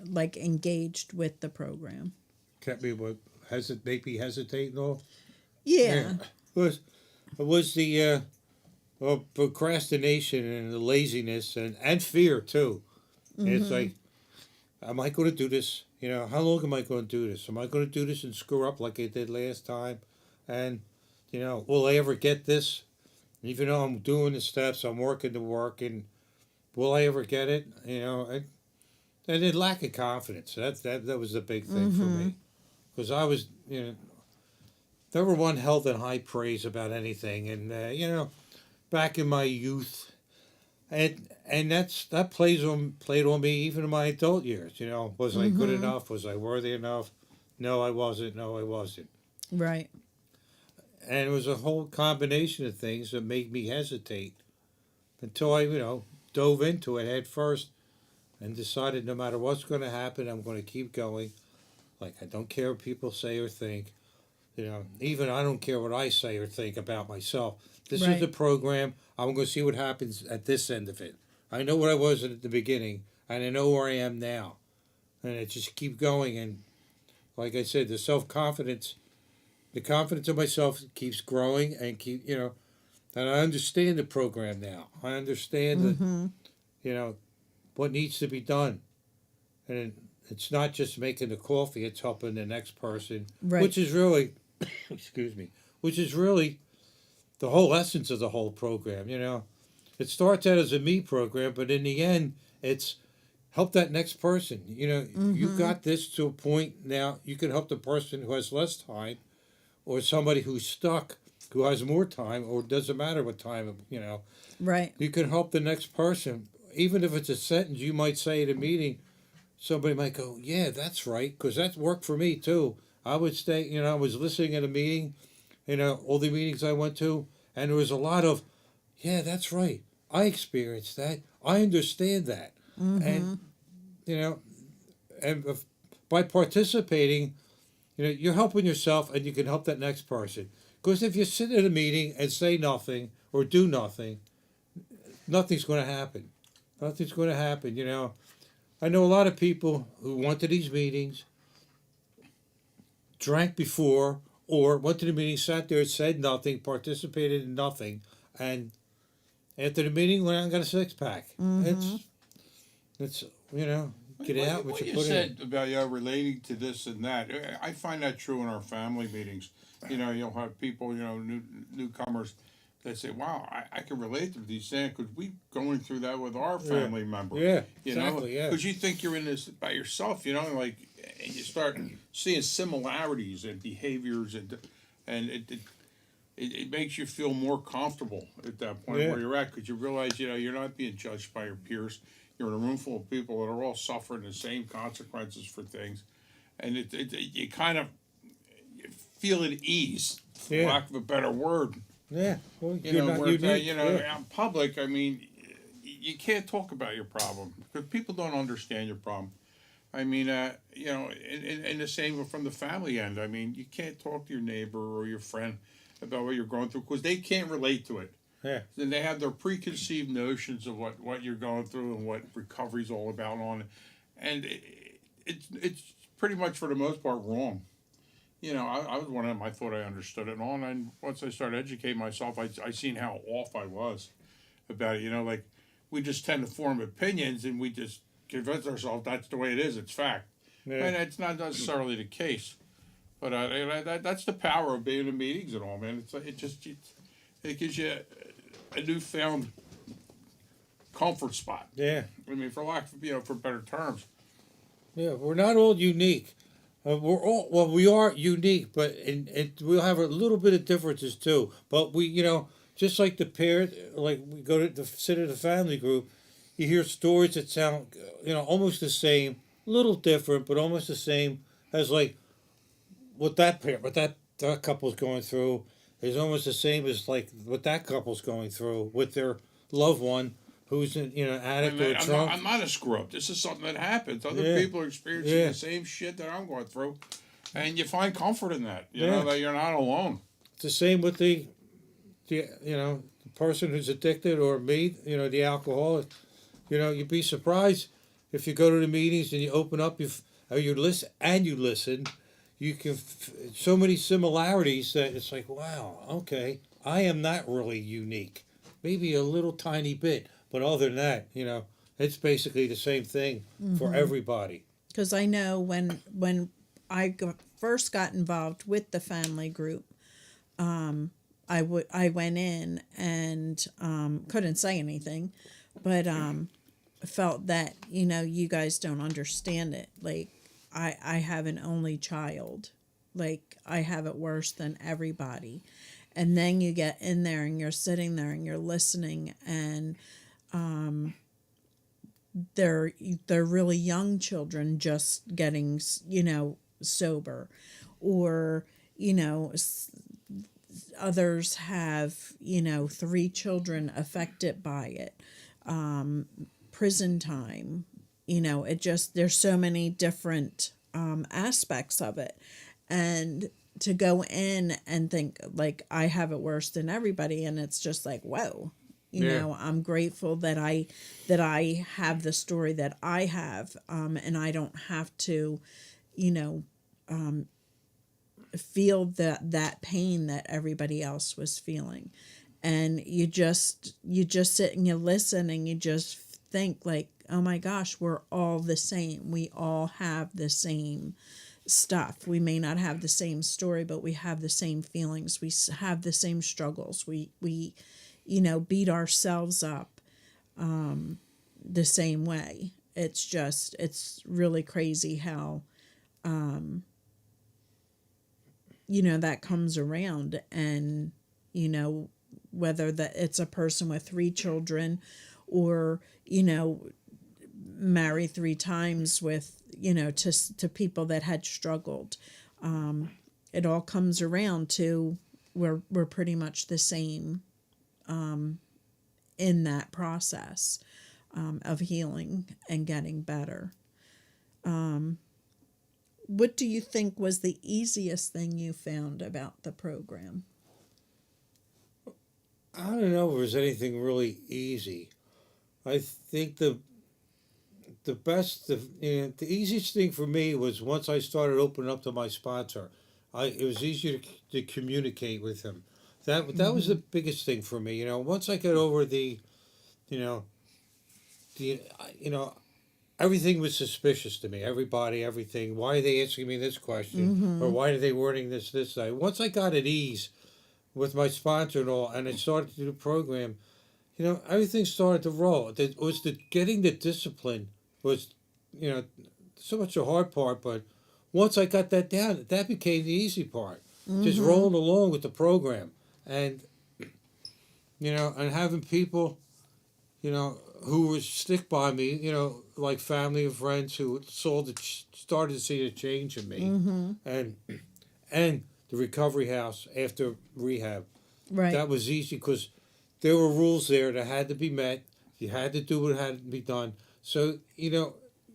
like engaged with the program? Kept me make me hesitate and all. Yeah. It was the procrastination and the laziness and fear too. It's like, am I going to do this? How long am I going to do this? Am I going to do this and screw up like I did last time? And will I ever get this? Even though I'm doing the steps, I'm working the work, and will I ever get it? And then lack of confidence. That was the big thing for me, because I was never one held in high praise about anything, and back in my youth, and that played on me even in my adult years. Was I good enough? Was I worthy enough? No, I wasn't. No, I wasn't. Right. And it was a whole combination of things that made me hesitate until I dove into it head first and decided no matter what's going to happen, I'm going to keep going. Like, I don't care what people say or think. Even I don't care what I say or think about myself. This is Right. the program. I'm going to see what happens at this end of it. I know what I was at the beginning, and I know where I am now. And I just keep going. And like I said, the confidence in myself keeps growing and and I understand the program now. I understand what needs to be done. And it's not just making the coffee, it's helping the next person, Right. which is really, which is really the whole essence of the whole program. It starts out as a me program, but in the end, it's help that next person. You got this to a point now, you can help the person who has less time, or somebody who's stuck, who has more time, or doesn't matter what time, Right. you can help the next person. Even if it's a sentence you might say at a meeting, somebody might go, yeah, that's right, because that worked for me too. I would stay, I was listening at a meeting, all the meetings I went to, and there was a lot of, yeah, that's right. I experienced that. I understand that. And, by participating, you're helping yourself and you can help that next person. Because if you sit at a meeting and say nothing or do nothing, nothing's going to happen. Nothing's going to happen, I know a lot of people who went to these meetings, drank before, or went to the meeting, sat there, said nothing, participated in nothing, and after the meeting went out and got a six-pack. It's get out what you put said in. about relating to this and that. I find that true in our family meetings. You'll have people, newcomers that say, "Wow, I can relate to these things because we going through that with our family member." Yeah, you exactly, yeah. Because you think you're in this by yourself, and you start seeing similarities and behaviors, and it makes you feel more comfortable at that point where you're at, because you realize you're not being judged by your peers. You're in a room full of people that are all suffering the same consequences for things, and you kind of feel at ease, for Yeah. lack of a better word. Yeah. Well, You you're know, not where unique. you know, yeah. out in public, I mean, you can't talk about your problem because people don't understand your problem. I mean, you know, and the same from the family end. I mean, you can't talk to your neighbor or your friend about what you're going through because they can't relate to it. Yeah. Then they have their preconceived notions of what you're going through and what recovery's all about and it's pretty much for the most part wrong. You know, I was one of them. I thought I understood it and all, and once I started educating myself, I seen how off I was about it. You know, like we just tend to form opinions and we just convince ourselves that's the way it is. It's fact, Yeah. and it's not necessarily the case. But that's the power of being in meetings and all, man. It's like it gives you a newfound comfort spot. Yeah. I mean, for lack of, for better terms. Yeah. We're not all unique. We are unique, but we'll have a little bit of differences too. But we, just like the pair, like we go to sit at a family group, you hear stories that sound, almost the same, little different, but almost the same as like what that couple's going through is almost the same as like what that couple's going through with their loved one who's an addict or drunk. I'm not a screw-up. This is something that happens. Other Yeah. people are experiencing Yeah. the same shit that I'm going through, and you find comfort in that. You Yeah. know that you're not alone. It's the same with the person who's addicted or me, the alcoholic. You'd be surprised if you go to the meetings and you open up, you listen. You can so many similarities that it's like, wow, okay, I am not really unique, maybe a little tiny bit, but other than that, it's basically the same thing for everybody. Because I know when I first got involved with the family group, I went in and couldn't say anything, but felt that you guys don't understand it. Like I have an only child, like I have it worse than everybody, and then you get in there and you're sitting there and you're listening and they're really young children just getting sober, or others have 3 children affected by it, prison time, it just there's so many different aspects of it, and to go in and think like I have it worse than everybody, and it's just like, whoa. I'm grateful that I have the story that I have, and I don't have to, feel that pain that everybody else was feeling. And you just sit and you listen and you just think like, oh my gosh, we're all the same. We all have the same stuff. We may not have the same story, but we have the same feelings. We have the same struggles. We beat ourselves up the same way. It's really crazy how, that comes around, and, whether it's a person with 3 children or, married 3 times with, to people that had struggled. It all comes around to we're pretty much the same in that process of healing and getting better. What do you think was the easiest thing you found about the program? I don't know if there's anything really easy. I think the easiest thing for me was once I started opening up to my sponsor. It was easier to communicate with him. That was the biggest thing for me. Once I got over everything was suspicious to me. Everybody, everything. Why are they asking me this question? Or why are they wording this way? Once I got at ease with my sponsor and all, and I started to do the program, everything started to roll. It was getting the discipline was, so much the hard part, but once I got that down, that became the easy part. Just rolling along with the program. And, and having people, who would stick by me, like family and friends who started to see a change in me. And the recovery house after rehab. Right. That was easy because there were rules there that had to be met. You had to do what had to be done. So you know,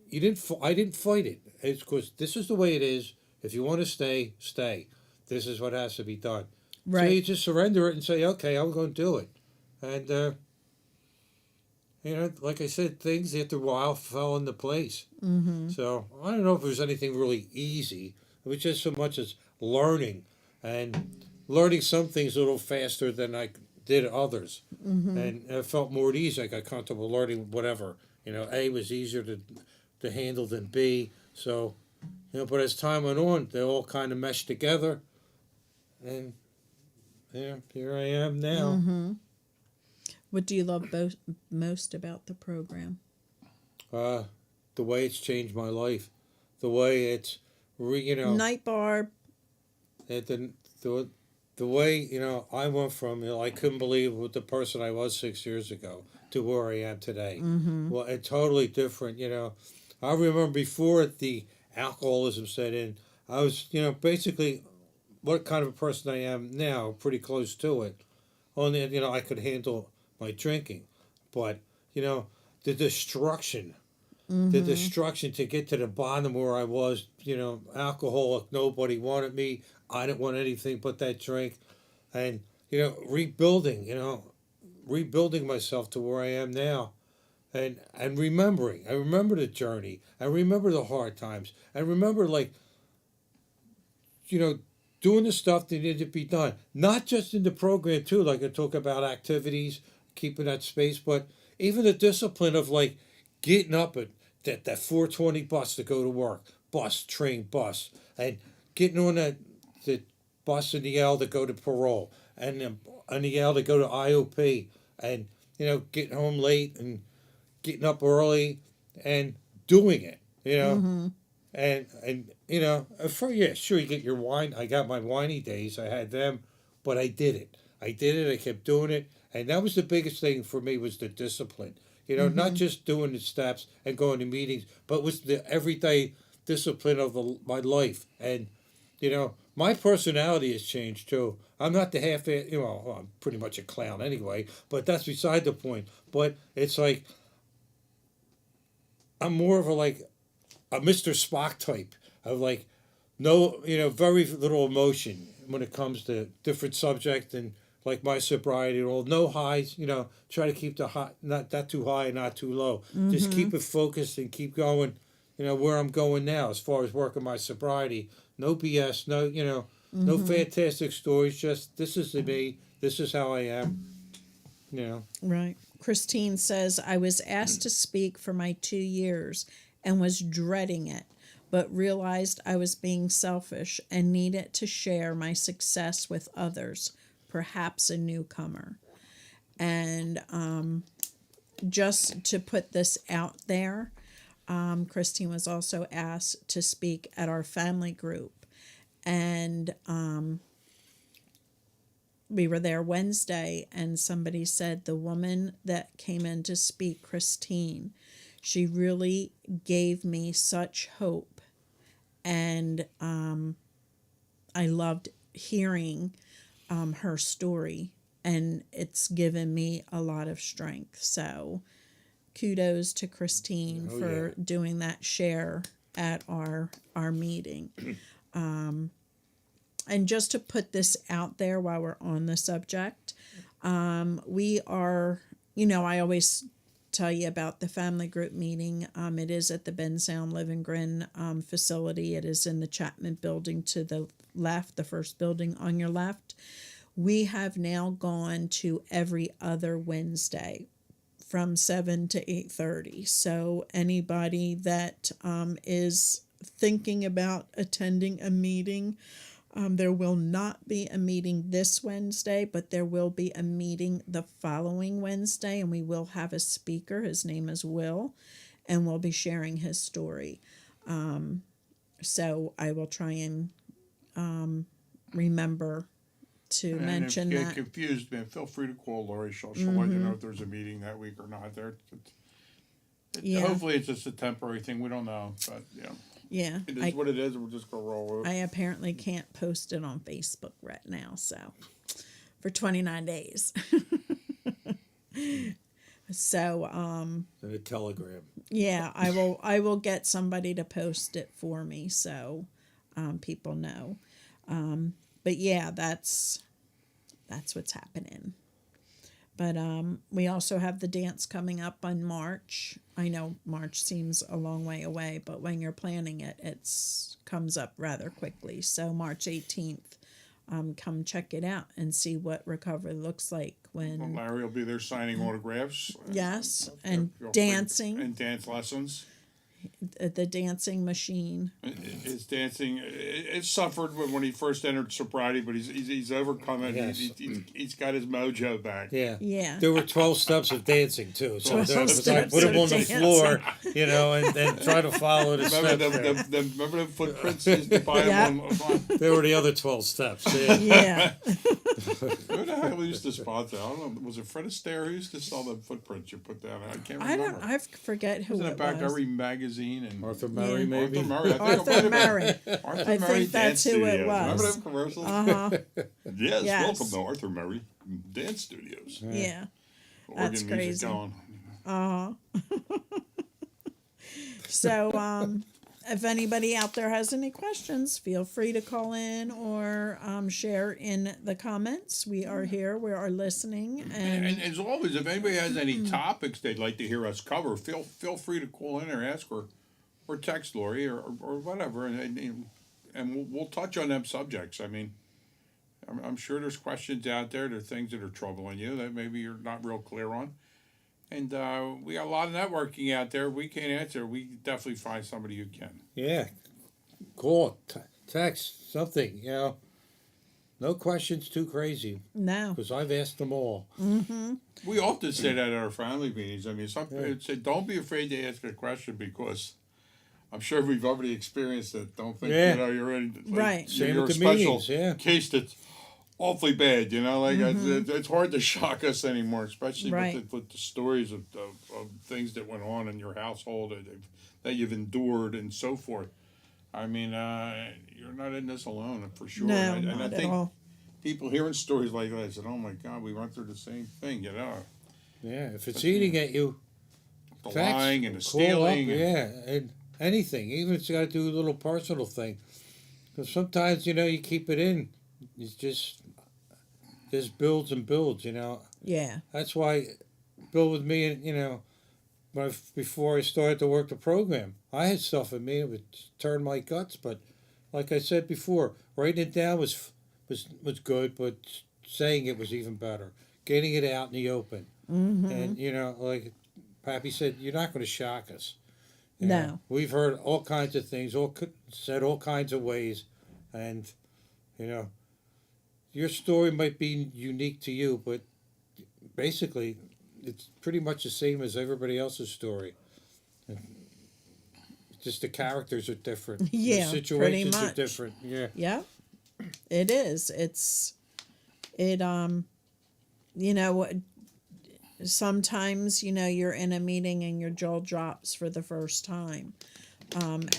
you didn't. I didn't fight it. It's because this is the way it is. If you want to stay, stay. This is what has to be done. So you Right. just surrender it and say, okay, I'm going to do it. And you know, like I said, things after a while fell into place. Mm-hmm. So I don't know if there's anything really easy. It was just so much as learning and learning some things a little faster than I did others. Mm-hmm. And I felt more at ease. I got comfortable learning whatever. You know, A was easier to handle than B. So, you know, but as time went on, they all kind of meshed together. And yeah, here I am now. Mm-hmm. What do you love most about the program? The way it's changed my life, the way it's, you know, Night Barb. the way, you know, I went from, you know, I couldn't believe what the person I was 6 years ago to where I am today. Mm-hmm. Well, it's totally different, you know. I remember before the alcoholism set in, I was, you know, basically what kind of a person I am now, pretty close to it. Only, you know, I could handle my drinking. But, you know, the destruction, the Mm-hmm. destruction to get to the bottom where I was, you know, alcoholic, nobody wanted me. I didn't want anything but that drink. And, you know, rebuilding myself to where I am now. And remembering. I remember the journey. I remember the hard times. I remember, like, you know, doing the stuff that needed to be done. Not just in the program, too, like I talk about activities, keeping that space, but even the discipline of, like, getting up at that 4:20 bus to go to work, train, bus, and getting on the bus in the L to go to parole, and then on the L to go to IOP, and, you know, getting home late and getting up early and doing it, you know. Mm-hmm. And you know, for yeah, sure you get your wine. I got my whiny days. I had them, but I did it. I did it. I kept doing it, and that was the biggest thing for me was the discipline. You know, not Mm-hmm. just doing the steps and going to meetings, but was the everyday discipline of my life. And you know, my personality has changed too. I'm not the half. You know, well, I'm pretty much a clown anyway. But that's beside the point. But it's like I'm more of a Mr. Spock type of like no, you know, very little emotion when it comes to different subject and like my sobriety and all. No highs, you know, try to keep the high, not that too high and not too low. Just Mm-hmm. keep it focused and keep going, you know, where I'm going now as far as working my sobriety. No BS, no, you know, no Mm-hmm. fantastic stories, just this is me, this is how I am, you know. Right. Christine says, I was asked to speak for my 2 years and was dreading it, but realized I was being selfish and needed to share my success with others, perhaps a newcomer. And just to put this out there, Christine was also asked to speak at our family group. And we were there Wednesday, and somebody said the woman that came in to speak, Christine, she really gave me such hope. And I loved hearing her story, and it's given me a lot of strength. So kudos to Christine Oh, for yeah. doing that share at our meeting. And just to put this out there while we're on the subject, we are, you know, I always tell you about the family group meeting. It is at the Ben Sound Living Grin facility. It is in the Chapman building to the left, the first building on your left. We have now gone to every other Wednesday from 7 to 8:30. So anybody that is thinking about attending a meeting, there will not be a meeting this Wednesday, but there will be a meeting the following Wednesday, and we will have a speaker. His name is Will, and we'll be sharing his story. So I will try and remember to And mention if you get that. confused, man, feel free to call Lori. She'll let you know if there's a meeting that week or not. Yeah. Hopefully it's just a temporary thing. We don't know, but yeah. Yeah. It is I, what it is. We're just gonna roll with I it. apparently can't post it on Facebook right now, so for 29 days. So, And a telegram. yeah, I will get somebody to post it for me so people know. But yeah, that's what's happening. But we also have the dance coming up on March. I know March seems a long way away, but when you're planning it, it's comes up rather quickly. So March 18th, come check it out and see what recovery looks like when Larry will be there signing autographs. yes, Feel and free- dancing, and dance lessons. the dancing machine. His dancing, it suffered when he first entered sobriety, but he's overcome it. Yes. He's got his mojo back. Yeah. Yeah. There were 12 steps of dancing, too. So 12 there was like, steps put them of on the dancing. floor, and try to follow the Remember steps. there. remember the footprints he used to buy Yep. on There were the other 12 steps. Yeah. Yeah. Who the hell used to sponsor? I don't know. Was it Fred Astaire who used to sell the footprints you put down? I can't remember. I forget who Wasn't it it back was. every magazine and Arthur Murray, maybe. Arthur Murray. I think it might Arthur have been Murray. Arthur I Murray think that's Dance who it Studios. Remember was. them commercials? Uh-huh. Yes, Yes. welcome to Arthur Murray Dance Studios. Yeah. Organ That's music crazy. going. So, if anybody out there has any questions, feel free to call in or share in the comments. We are here. We are listening. And And as always, if anybody has any topics they'd like to hear us cover, feel free to call in or ask or text Lori or whatever, and we'll touch on them subjects. I mean, I'm sure there's questions out there. There are things that are troubling you that maybe you're not real clear on. And we got a lot of networking out there. We can't answer. We definitely find somebody who can. Yeah. Call, text, something, No questions too crazy, no. because I've asked them all. We often say that at our family meetings. I mean, some people say, don't be afraid to ask a question because I'm sure we've already experienced it. Don't think, Yeah. you're in. Right. Same You're with a the special meetings, yeah. case that's awfully bad, it's hard to shock us anymore, especially Right. with the stories of things that went on in your household that you've endured and so forth. I mean, you're not in this alone for sure. No, and I not at think all. people hearing stories like that said, "Oh my God, we went through the same thing," Yeah, if it's eating at you, the text, lying and the call up, stealing. and anything, even if it's got to do a little personal thing. Because sometimes, you keep it in, it just builds and builds, Yeah. That's why Bill with me, before I started to work the program, I had stuff in me that would turn my guts. But like I said before, writing it down was good, but saying it was even better. Getting it out in the open, and like Pappy said, you're not going to shock us. You No. know, we've heard all kinds of things, said all kinds of ways, and your story might be unique to you, but basically, it's pretty much the same as everybody else's story. Just the characters are different. Yeah, the situations pretty are much. different. Yeah. Yeah. It is. Sometimes, you're in a meeting and your jaw drops for the first time.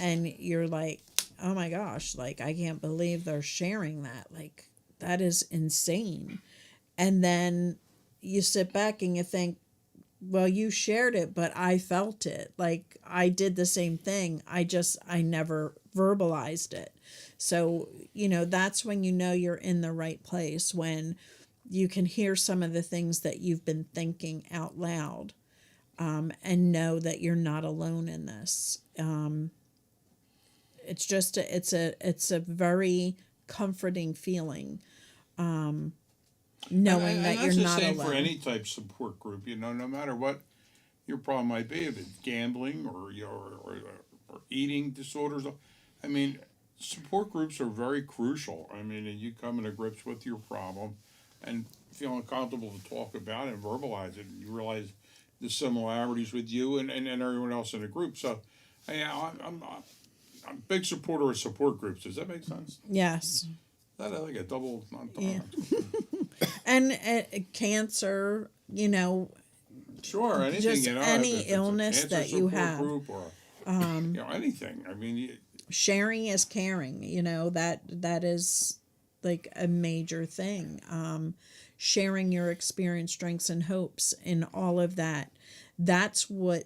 And you're like, oh my gosh, like, I can't believe they're sharing that. Like, that is insane. And then you sit back and you think, well, you shared it, but I felt it. Like, I did the same thing. I never verbalized it. So, that's when you're in the right place, when you can hear some of the things that you've been thinking out loud, and know that you're not alone in this. It's just it's a very comforting feeling, knowing that and you're not that's the same alone. for any type of support group. No matter what your problem might be, if it's gambling or eating disorders. I mean, support groups are very crucial. I mean, you come into grips with your problem and feeling comfortable to talk about it and verbalize it, and you realize the similarities with you and everyone else in the group. So, I'm a big supporter of support groups. Does that make sense? Yes. That like a double. Yeah. And cancer, Sure, anything, Just if any it's a illness cancer that you support have. group or anything. I mean, sharing is caring. You know, that is like a major thing. Sharing your experience, strengths, and hopes, and all of that. That's what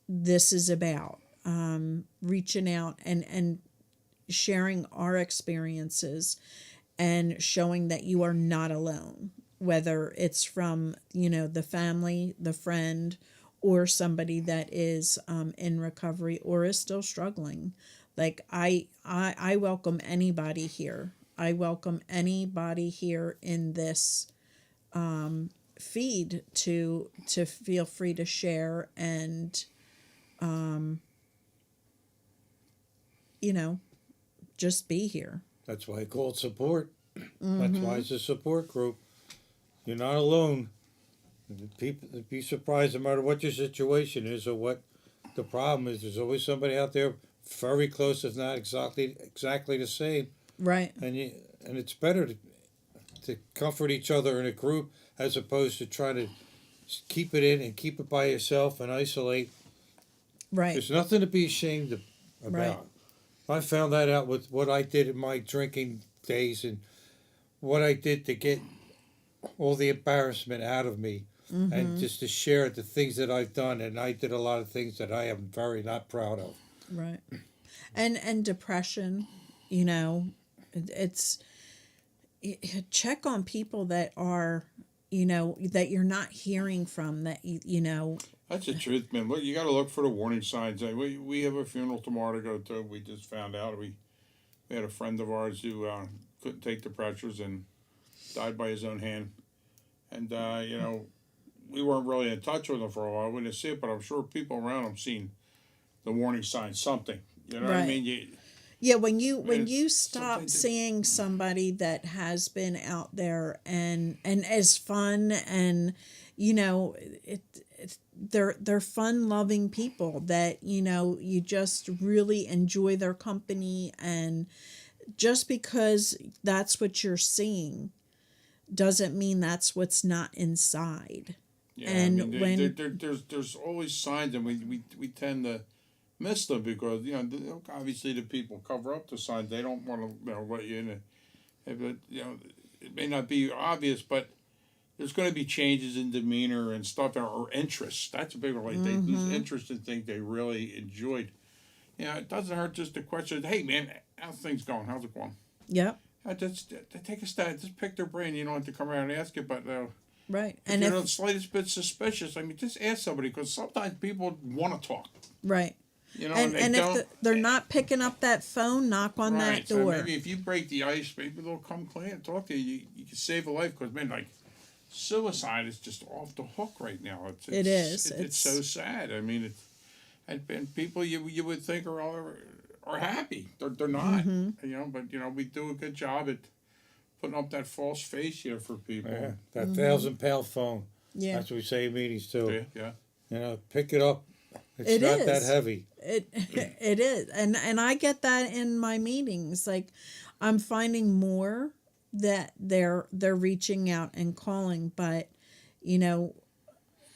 this is about. Reaching out and sharing our experiences and showing that you are not alone, whether it's from, you know, the family, the friend, or somebody that is in recovery or is still struggling. Like I welcome anybody here. I welcome anybody here in this feed to feel free to share and you know, just be here. That's why I call it support. That's why it's a support group. You're not alone. People be surprised no matter what your situation is or what the problem is. There's always somebody out there very close, if not exactly the same. Right. And it's better to comfort each other in a group as opposed to trying to keep it in and keep it by yourself and isolate. Right. There's nothing to be ashamed about. Right. I found that out with what I did in my drinking days and what I did to get all the embarrassment out of me and just to share the things that I've done. And I did a lot of things that I am very not proud of. Right. And depression, you know, it's check on people that are, you know, that you're not hearing from, that you know. That's the truth, man. Look, you got to look for the warning signs. We have a funeral tomorrow to go to. We just found out we had a friend of ours who couldn't take the pressures and died by his own hand. And you know, we weren't really in touch with him for a while. We didn't see it, but I'm sure people around him seen the warning signs. Something, you know what I Right. mean? Yeah, when you stop something to- seeing somebody that has been out there and is fun, and you know they're fun loving people that, you know, you just really enjoy their company, and just because that's what you're seeing doesn't mean that's what's not inside. Yeah, And I mean, there's always signs, and we tend to miss them because, you know, obviously the people cover up the signs. They don't want to, you know, let you in. But, you know, it may not be obvious, but there's going to be changes in demeanor and stuff, or interest. That's a big one. Like they lose interest in things they really enjoyed. You know, it doesn't hurt just to question, hey, man, how's things going? How's it going? Yep. Just take a stab. Just pick their brain. You don't have to come around and ask it, but Right. if And you're if the slightest bit suspicious, I mean, just ask somebody, because sometimes people want to talk. right. You know, And they and don't. if they're not picking up that phone, knock on that Right, so door. maybe if you break the ice, maybe they'll come clean and talk to you. You can save a life, because, man, like, suicide is just off the hook right now. It is. It's so sad. I mean, and people you would think are happy. They're not. You know, but, you know, we do a good job at putting up that false face here for people. Yeah, that 1,000-pound phone. Yeah. That's what we say in meetings too. Yeah. You know, pick it up. It's It not that is. heavy. It is, and I get that in my meetings. Like, I'm finding more that they're reaching out and calling, but you know,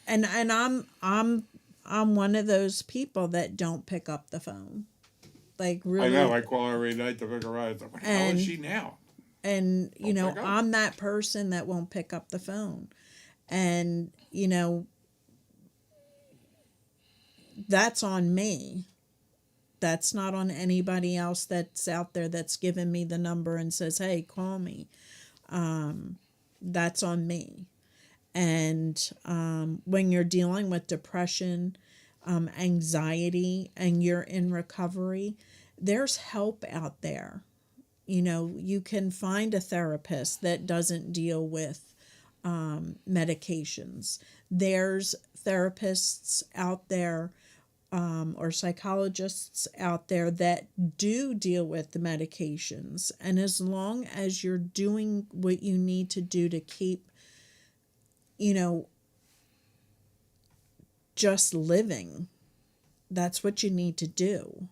and I'm one of those people that don't pick up the phone. Like, really, I know. I call her every night to figure out, what the hell is she now? and you know, pick up. I'm that person that won't pick up the phone, and you know, that's on me. That's not on anybody else that's out there that's given me the number and says, hey, call me. That's on me. And when you're dealing with depression, anxiety, and you're in recovery, there's help out there. You know, you can find a therapist that doesn't deal with medications. There's therapists out there or psychologists out there that do deal with the medications. And as long as you're doing what you need to do to keep, you know, just living, that's what you need to do.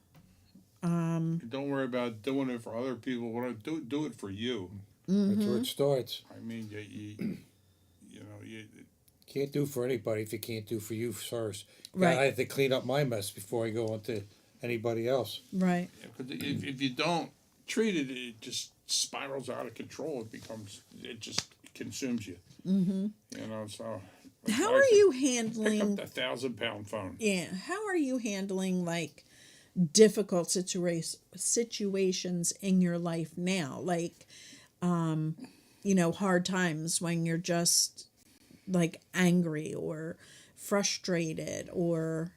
Don't worry about doing it for other people. Do it for you. That's where it starts. I mean, you know, Can't do for anybody if you can't do for you first. Right. I have to clean up my mess before I go into anybody else. Right. Because if you don't treat it, it just spirals out of control. It just consumes you. Mm-hmm. You know, so. How are you Pick handling? up the 1,000-pound phone. Yeah. How are you handling like difficult situations in your life now? Like, hard times when you're just like angry or frustrated, or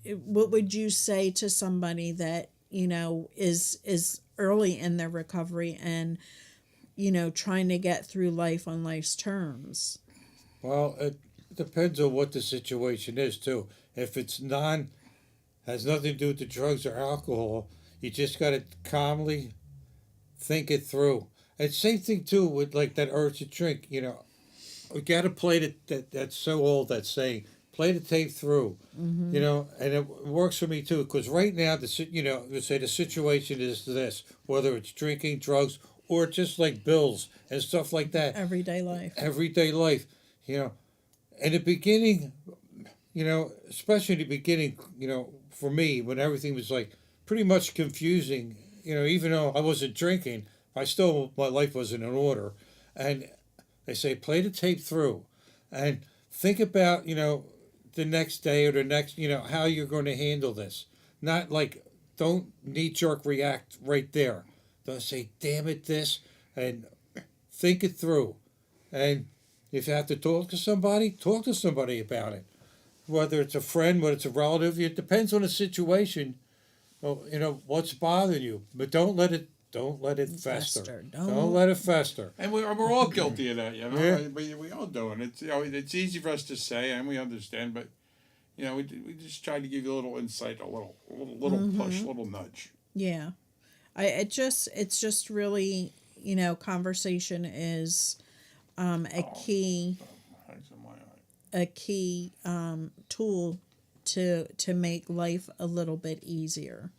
what would you say to somebody that is early in their recovery and trying to get through life on life's terms? Well, it depends on what the situation is too. If it's has nothing to do with the drugs or alcohol, you just got to calmly think it through. And same thing too with like that urge to drink. We got to play that's so old, that saying, play the tape through. And it works for me too, because right now let's say the situation is this, whether it's drinking, drugs, or just like bills and stuff like that. Everyday life. Everyday life. In the beginning, especially in the beginning, for me, when everything was like pretty much confusing, even though I wasn't drinking, my life wasn't in order. And they say, play the tape through and think about, the next day or the next, how you're going to handle this. Not like, don't knee jerk react right there. Don't say, damn it, this, and think it through. And if you have to talk to somebody about it. Whether it's a friend, whether it's a relative, it depends on the situation. Well, what's bothering you, but don't let it fester. Don't let it fester. And we're all guilty of that, Yeah. We all do, and it's easy for us to say, and we understand, but we just try to give you a little insight, a little push, a little nudge. Yeah. It's just really, conversation is a key tool to make life a little bit easier.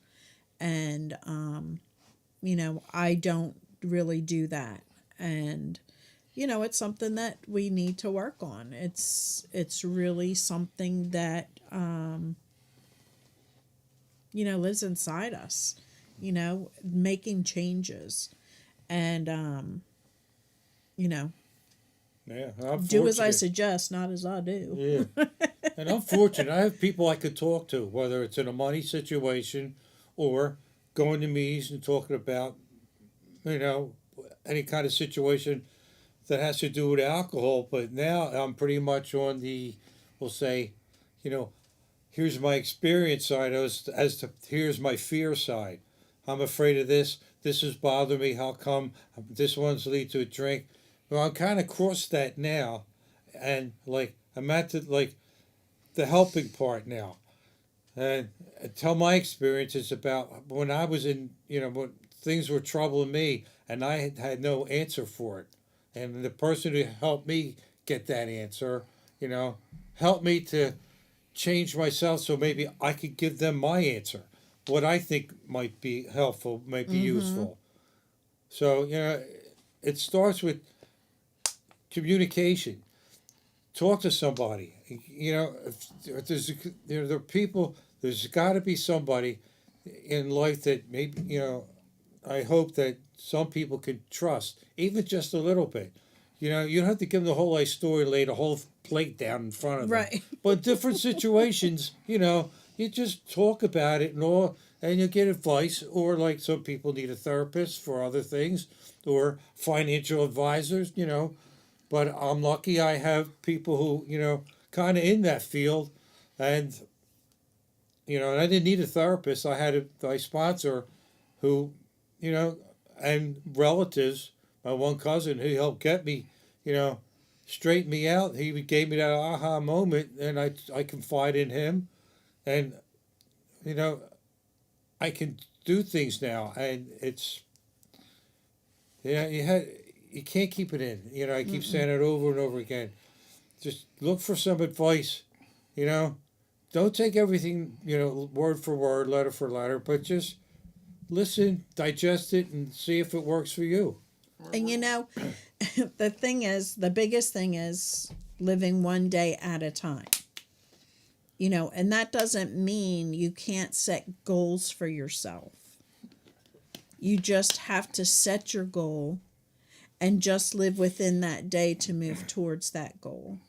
And I don't really do that. And it's something that we need to work on. It's really something that lives inside us, making changes. And Yeah, I'm do as I fortunate. suggest, not as I do. Yeah. And I'm fortunate. I have people I could talk to, whether it's in a money situation or going to meetings and talking about, any kind of situation that has to do with alcohol. But now I'm pretty much on we'll say, here's my experience side as to here's my fear side. I'm afraid of this. This is bothering me. How come this one's lead to a drink? Well, I'm kind of crossed that now, and like I'm at the helping part now, and tell my experiences about when I was in, when things were troubling me, and I had no answer for it, and the person who helped me get that answer, helped me to change myself so maybe I could give them my answer, what I think might be helpful, might be useful. So it starts with communication. Talk to somebody. If there are people, there's got to be somebody in life that maybe I hope that some people can trust, even just a little bit. You don't have to give them the whole life story, lay the whole plate down in front of them. Right. But different situations, you just talk about it and all, and you get advice, or like some people need a therapist for other things, or financial advisors, But I'm lucky I have people who, kind of in that field, and, and I didn't need a therapist. I had my sponsor who, and relatives, my one cousin who helped get me, straighten me out. He gave me that aha moment, and I confide in him, and, I can do things now, and it's, you can't keep it in. I keep saying it over and over again. Just look for some advice. Don't take everything, word for word, letter for letter, but just listen, digest it, and see if it works for you. And the biggest thing is living one day at a time. you know, and that doesn't mean you can't set goals for yourself. You just have to set your goal and just live within that day to move towards that goal.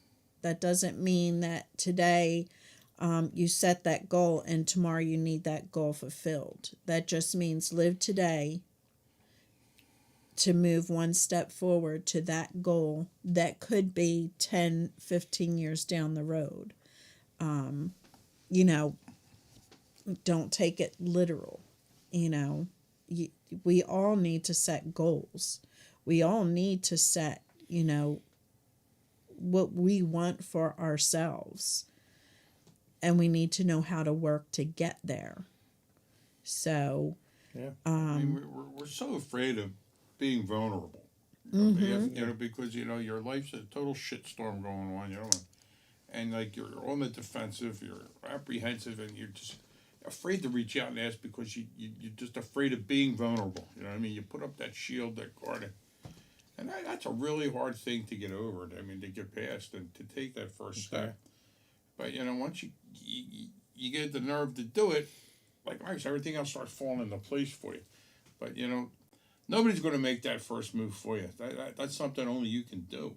That doesn't mean that today you set that goal and tomorrow you need that goal fulfilled. That just means live today to move one step forward to that goal that could be 10, 15 years down the road. You know, don't take it literal. You know, we all need to set goals. We all need to set, you know, what we want for ourselves. And we need to know how to work to get there. So, Yeah. I mean, we're so afraid of being vulnerable. You know, because, you know, your life's a total shitstorm going on, you know. And, like, you're on the defensive, you're apprehensive, and you're just afraid to reach out and ask because you're just afraid of being vulnerable. You know what I mean? You put up that shield, that guard. And that's a really hard thing to get over. I mean, to get past and to take that first step. But, you know, once you get the nerve to do it, like nice, everything else starts falling into place for you. But, you know, nobody's going to make that first move for you. That's something only you can do.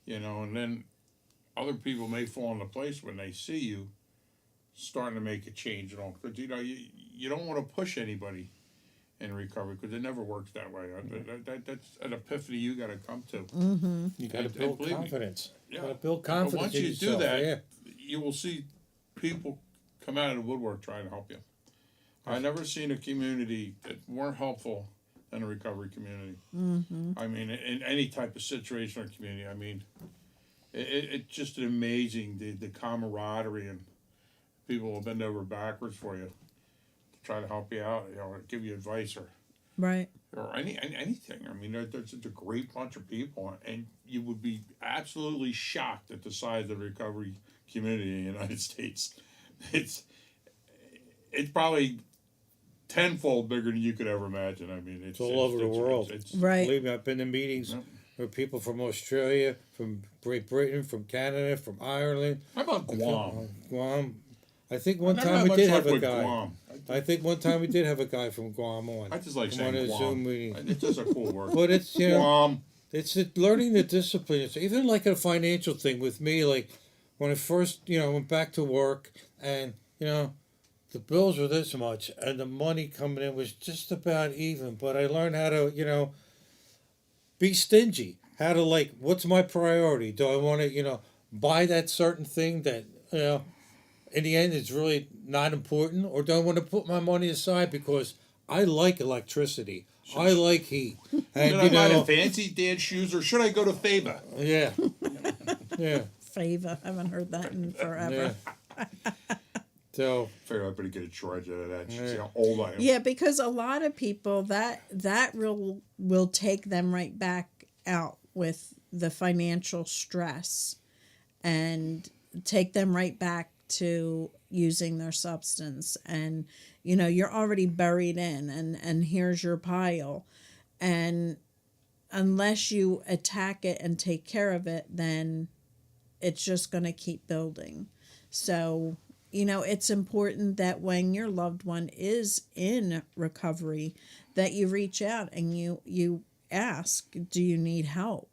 You know, and then other people may fall into place when they see you starting to make a change and all. Because, you know, you don't want to push anybody in recovery because it never works that way. That's an epiphany you got to come to. You got to And build believe me, confidence. yeah. You got to build But confidence once in you yourself. do that, Yeah. you will see people come out of the woodwork trying to help you. I've never seen a community that weren't helpful than a recovery community. I mean, in any type of situation or community, I mean, it's just amazing the camaraderie and people will bend over backwards for you to try to help you out, you know, or give you advice or right. anything. I mean, there's a great bunch of people, and you would be absolutely shocked at the size of the recovery community in the United States. It's probably tenfold bigger than you could ever imagine. I mean, It's all over the world. Right. Believe me, I've been to meetings Yep. with people from Australia, from Great Britain, from Canada, from Ireland. How about Guam? Guam. I think one I never time had we much did luck have a with guy. Guam. I think one time we did have a guy from Guam on. I just like on saying a Guam. Zoom meeting. It's just a cool word. But it's, you know, Guam. it's learning the discipline. It's even like a financial thing with me. Like when I first, you know, went back to work, and you know, the bills were this much, and the money coming in was just about even. But I learned how to, you know, be stingy. How to, like, what's my priority? Do I want to, you know, buy that certain thing that, you know, in the end it's really not important, or do I want to put my money aside because I like electricity, I like heat, and Should you I buy know, the fancy dad shoes or should I go to Faba? yeah, yeah, Fava. I haven't heard that in forever. yeah. So Figure I better get a charge out of that. Yeah. See how old I am. Yeah, because a lot of people that will take them right back out with the financial stress and take them right back to using their substance. And you know, you're already buried in, and here's your pile, and unless you attack it and take care of it, then it's just going to keep building. So you know, it's important that when your loved one is in recovery, that you reach out and you ask, do you need help?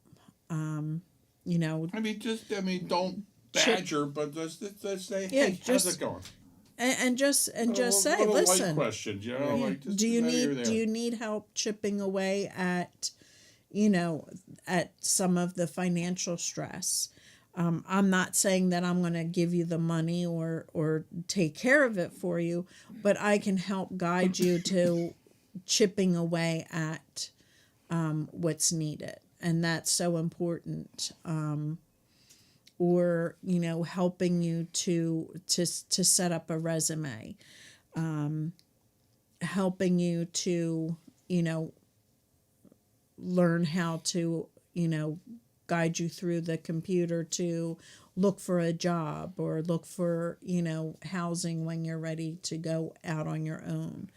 You know, I mean, don't badger, but let's say, Yeah, hey, just- how's it going? and just say, Little light listen, questions, you know, yeah, like just do you know you're need there. do you need help chipping away at, you know, at some of the financial stress? I'm not saying that I'm going to give you the money or take care of it for you, but I can help guide you to chipping away at what's needed, and that's so important. Or you know, helping you to set up a resume, helping you to, you know, learn how to, you know, guide you through the computer to look for a job or look for, you know, housing when you're ready to go out on your own.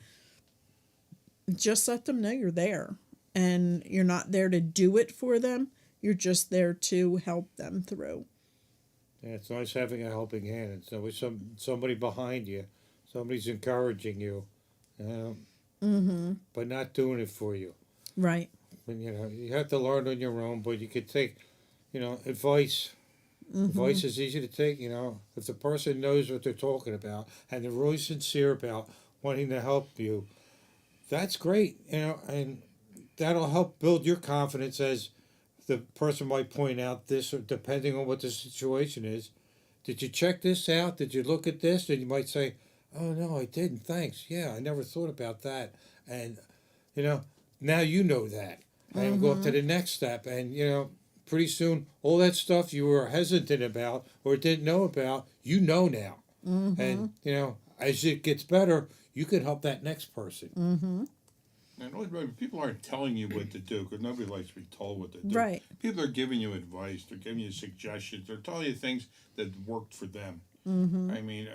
Just let them know you're there, and you're not there to do it for them. You're just there to help them through. Yeah, it's nice having a helping hand. And so with somebody behind you, somebody's encouraging you, but not doing it for you. Right. And you have to learn on your own. But you could take, advice. Advice is easy to take. If the person knows what they're talking about and they're really sincere about wanting to help you, that's great. And that'll help build your confidence as the person might point out this, or depending on what the situation is. Did you check this out? Did you look at this? And you might say, "Oh no, I didn't. Thanks. Yeah, I never thought about that." And now you know that, and go up to the next step. And pretty soon, all that stuff you were hesitant about or didn't know about, now. And as it gets better, you can help that next person. And always remember, people aren't telling you what to do because nobody likes to be told what to do. Right. People are giving you advice. They're giving you suggestions. They're telling you things that worked for them. I mean,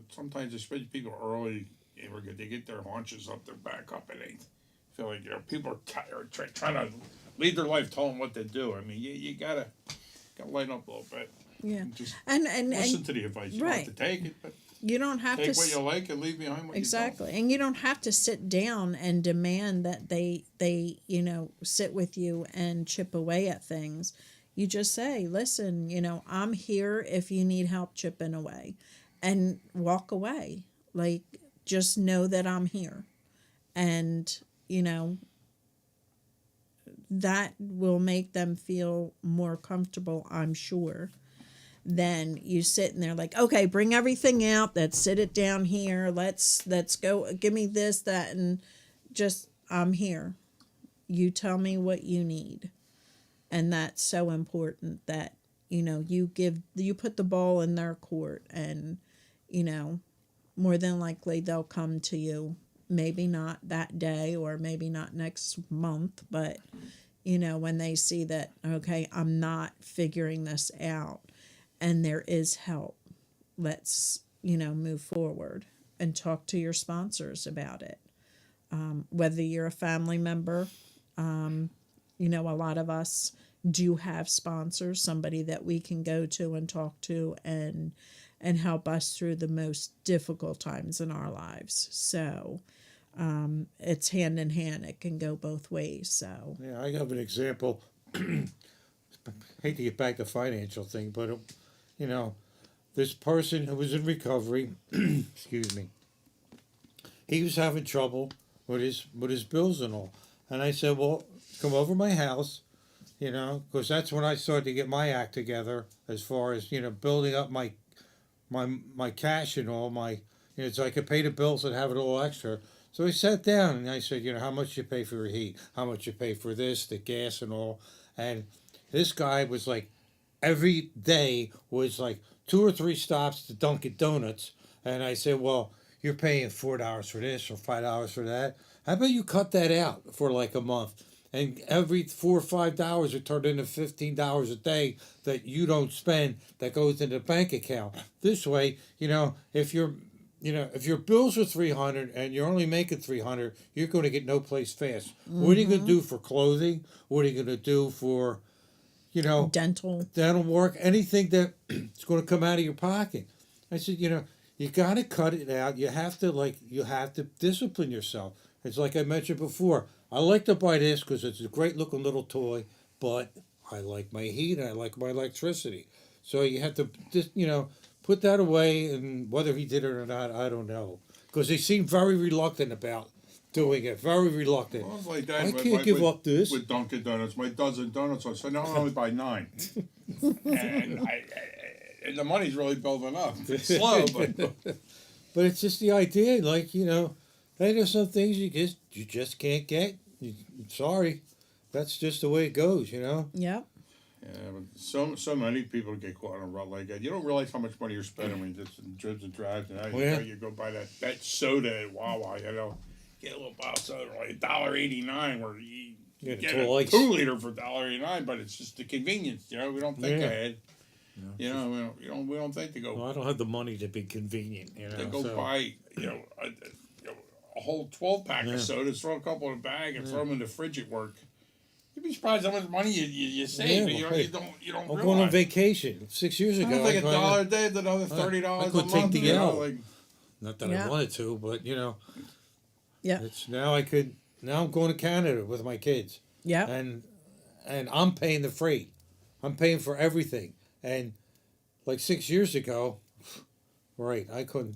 sometimes, especially people early, they get their haunches up, their back up, and they feel like people are trying to lead their life, telling them what to do. I mean, you gotta lighten up a little bit. Yeah. And just And listen to the advice. You don't have to take it, but you don't have take to what you like and leave behind what exactly. you don't. And you don't have to sit down and demand that they sit with you and chip away at things. You just say, "Listen, I'm here if you need help chipping away," and walk away. Like, just know that I'm here, and that will make them feel more comfortable, I'm sure, than you sitting there like, "Okay, bring everything out. Let's sit it down here. Let's go. Give me this, that, and just I'm here. You tell me what you need." And that's so important that you put the ball in their court, and more than likely they'll come to you. Maybe not that day or maybe not next month, but when they see that, okay, I'm not figuring this out and there is help, let's move forward and talk to your sponsors about it. Whether you're a family member, a lot of us do have sponsors, somebody that we can go to and talk to and help us through the most difficult times in our lives. So it's hand in hand. It can go both ways. So Yeah, I have an example. Hate to get back to financial thing, but this person who was in recovery, excuse me, he was having trouble with his bills and all. And I said, "Well, come over to my house, because that's when I started to get my act together as far as building up my cash and all my so I could pay the bills and have it all extra." So we sat down and I said, "How much you pay for your heat? How much you pay for this, the gas and all?" And this guy was like, every day was like 2 or 3 stops to Dunkin' Donuts. And I said, "Well, you're paying $4 for this or $5 for that. How about you cut that out for like a month? And every $4 or $5 it turned into $15 a day that you don't spend that goes in the bank account. This way, if your bills are $300 and you're only making $300, you're going to get no place fast. What are you going to do for clothing? What are you going to do for, dental work? Anything that is going to come out of your pocket." I said, you got to cut it out. You have to discipline yourself. It's like I mentioned before. I like to buy this because it's a great looking little toy, but I like my heat and I like my electricity. So you have to just, put that away, and whether he did it or not, I don't know. Because he seemed very reluctant about doing it, very reluctant. Well, it's like that. I can't give up this. With Dunkin' Donuts, my dozen donuts, I said, "No, I'll only buy 9." and the money's really building up. It's slow, but But it's just the idea, like, there's some things you just can't get. Sorry. That's just the way it goes, Yep. yeah, but so many people get caught in a rut like that. You don't realize how much money you're spending when you just in dribs and drives. You go buy that soda at Wawa. Get a little bottle of soda like $1.89, where you get a 2-liter for $1.89. But it's just the convenience. We don't think ahead. We don't think to go. Well, I don't have the money to be convenient. To go buy a whole 12-pack of sodas, throw a couple in a bag, and throw them in the fridge at work. You'd be surprised how much money you save. Yeah, and well, you hey, don't I'm realize. going on vacation. 6 years I ago, don't think I $1 a day is another $30 I could a take month. the you know, L. like, not that Yeah. I wanted to, but Yeah. it's now I could. Now I'm going to Canada with my kids, Yeah. and I'm paying the freight. I'm paying for everything, and like 6 years ago, right? I couldn't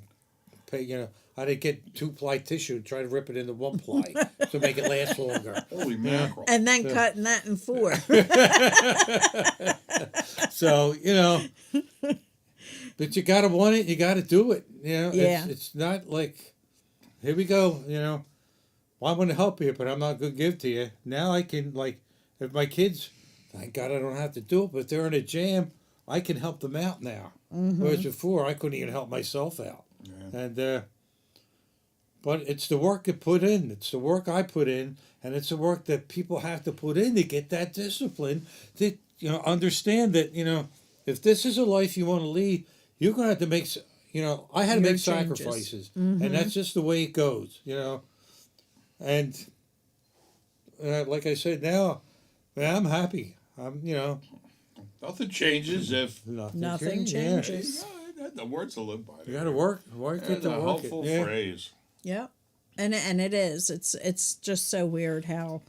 pay. I didn't get 2-ply tissue and try to rip it into 1-ply to make it last longer. holy mackerel. And then cutting that in 4. So but you gotta want it. You gotta do it. Yeah. It's not like, here we go. Well, I want to help you, but I'm not gonna give to you. Now I can, like, if my kids, thank God I don't have to do it. But if they're in a jam, I can help them out now. Whereas before I couldn't even help myself out. Yeah. And but it's the work you put in. It's the work I put in, and it's the work that people have to put in to get that discipline. To understand that if this is a life you want to lead, you're gonna have to make. I had to Your make changes. sacrifices, and that's just the way it goes. And like I said, now, man, I'm happy. Nothing changes if Nothing Yeah. changes. the words to live by. You got to work. Get That's to a work. helpful Yeah. phrase. Yeah. And it is. It's just so weird how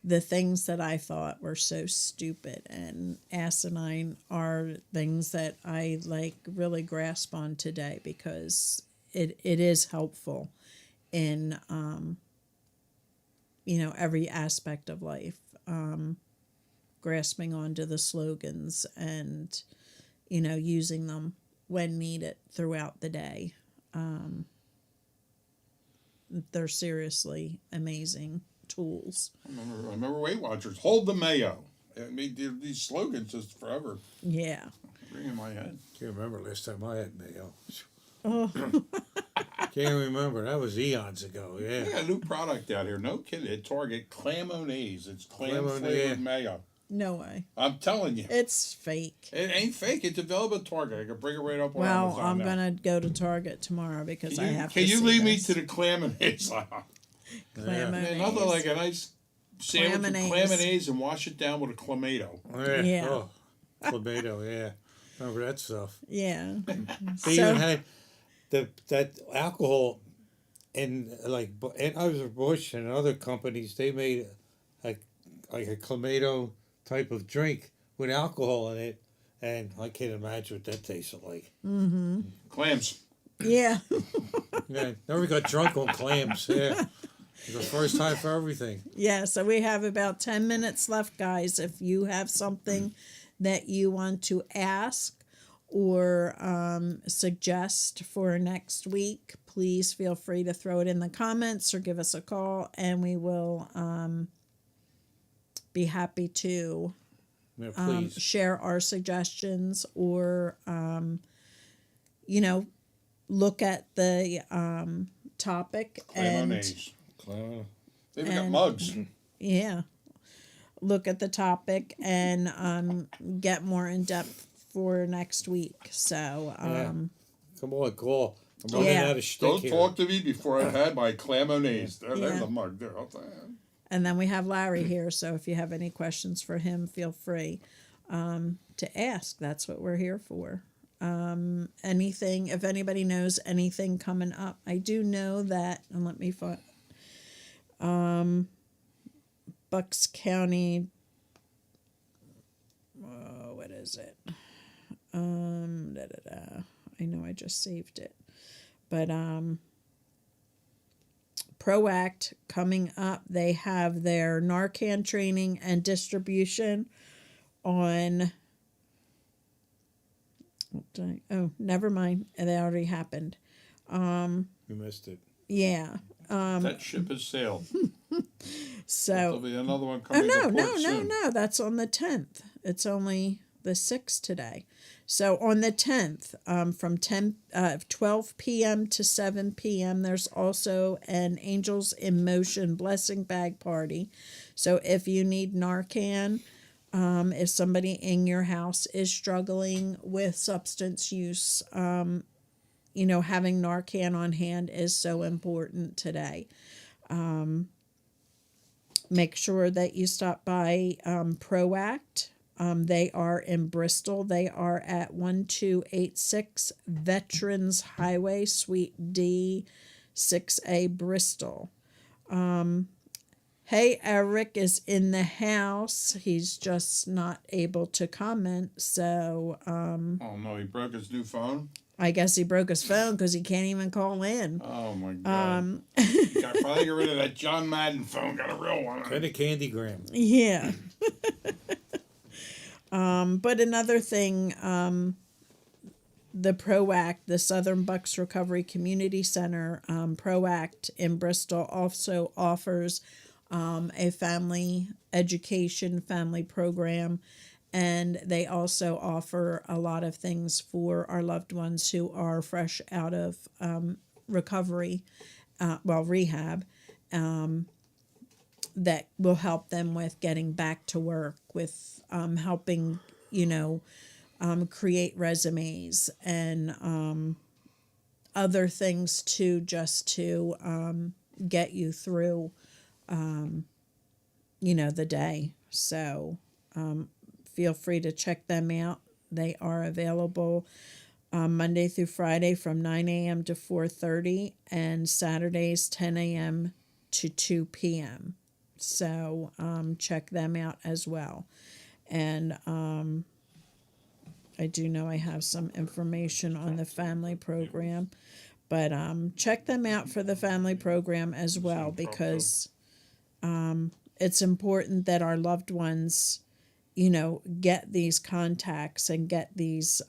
the things that I thought were so stupid and asinine are things that I really grasp on today, because it is helpful in every aspect of life. Grasping onto the slogans and using them when needed throughout the day. They're seriously amazing tools. I remember Weight Watchers. Hold the mayo. I mean, these slogans just forever Yeah. ring in my head. Can't remember last time I had mayo. Oh. Can't remember. That was eons ago. They Yeah. got a new product out here. No kidding. At Target, Clamonaise. It's clam Clamonese. flavored mayo. No way. I'm telling you. It's fake. It ain't fake. It's available at Target. I can bring it right up on Well, Amazon I'm now. gonna go to Target tomorrow because I have to. Can you see lead me this. to the Clamonaise aisle? Clamonaise. Nothing like a nice sandwich with Clamonaise. Clamonaise and wash it down with a clamato. Yeah. Oh, clamato. Yeah. Remember that stuff? Yeah. They even had that alcohol, and Anheuser-Busch and other companies. They made like a clamato type of drink with alcohol in it, and I can't imagine what that tasted like. Clams. Yeah. Yeah, never got drunk on clams. Yeah, it's the first time for everything. Yeah. So we have about 10 minutes left, guys. If you have something that you want to ask or suggest for next week, please feel free to throw it in the comments or give us a call, and we will be happy to Yeah, please. share our suggestions or, look at the topic and Clamonaise. Clam- They've got and- mugs. yeah, look at the topic and get more in depth for next week. So Come on, call. I'm running Yeah. out of shtick Don't here. talk to me before I had my Clamonaise. There's Yeah. the mug there. I'll tell you. and then we have Larry here. So if you have any questions for him, feel free to ask. That's what we're here for. Anything, if anybody knows anything coming up, I do know that, and let me find, Bucks County, what is it? I know I just saved it, but, ProAct coming up. They have their Narcan training and distribution on. Oh, never mind. They already happened. You missed it. Yeah. That ship has sailed. There'll So. be another one Oh coming to no, port no, no, soon. no. That's on the 10th. It's only the 6th today. So on the 10th, from 12 p.m. to 7 p.m., there's also an Angels in Motion blessing bag party. So if you need Narcan, if somebody in your house is struggling with substance use, having Narcan on hand is so important today. make sure that you stop by Proact. They are in Bristol. They are at 1286 Veterans Highway, Suite D, 6A, Bristol. Hey, Eric is in the house. He's just not able to comment. So Oh no, he broke his new phone. I guess he broke his phone because he can't even call in. Oh my god! Got probably get rid of that John Madden phone. Got a real one. Kind of Candygram. Yeah. But another thing, the PROACT, the Southern Bucks Recovery Community Center, PROACT in Bristol also offers a family education, family program, and they also offer a lot of things for our loved ones who are fresh out of recovery, rehab, that will help them with getting back to work, with helping, create resumes and other things too, just to get you through, the day. So feel free to check them out. They are available Monday through Friday from 9 a.m. to 4:30 and Saturdays 10 a.m. to 2 p.m. So check them out as well. And I do know I have some information on the family program, but check them out for the family program as well, because it's important that our loved ones, get these contacts and get these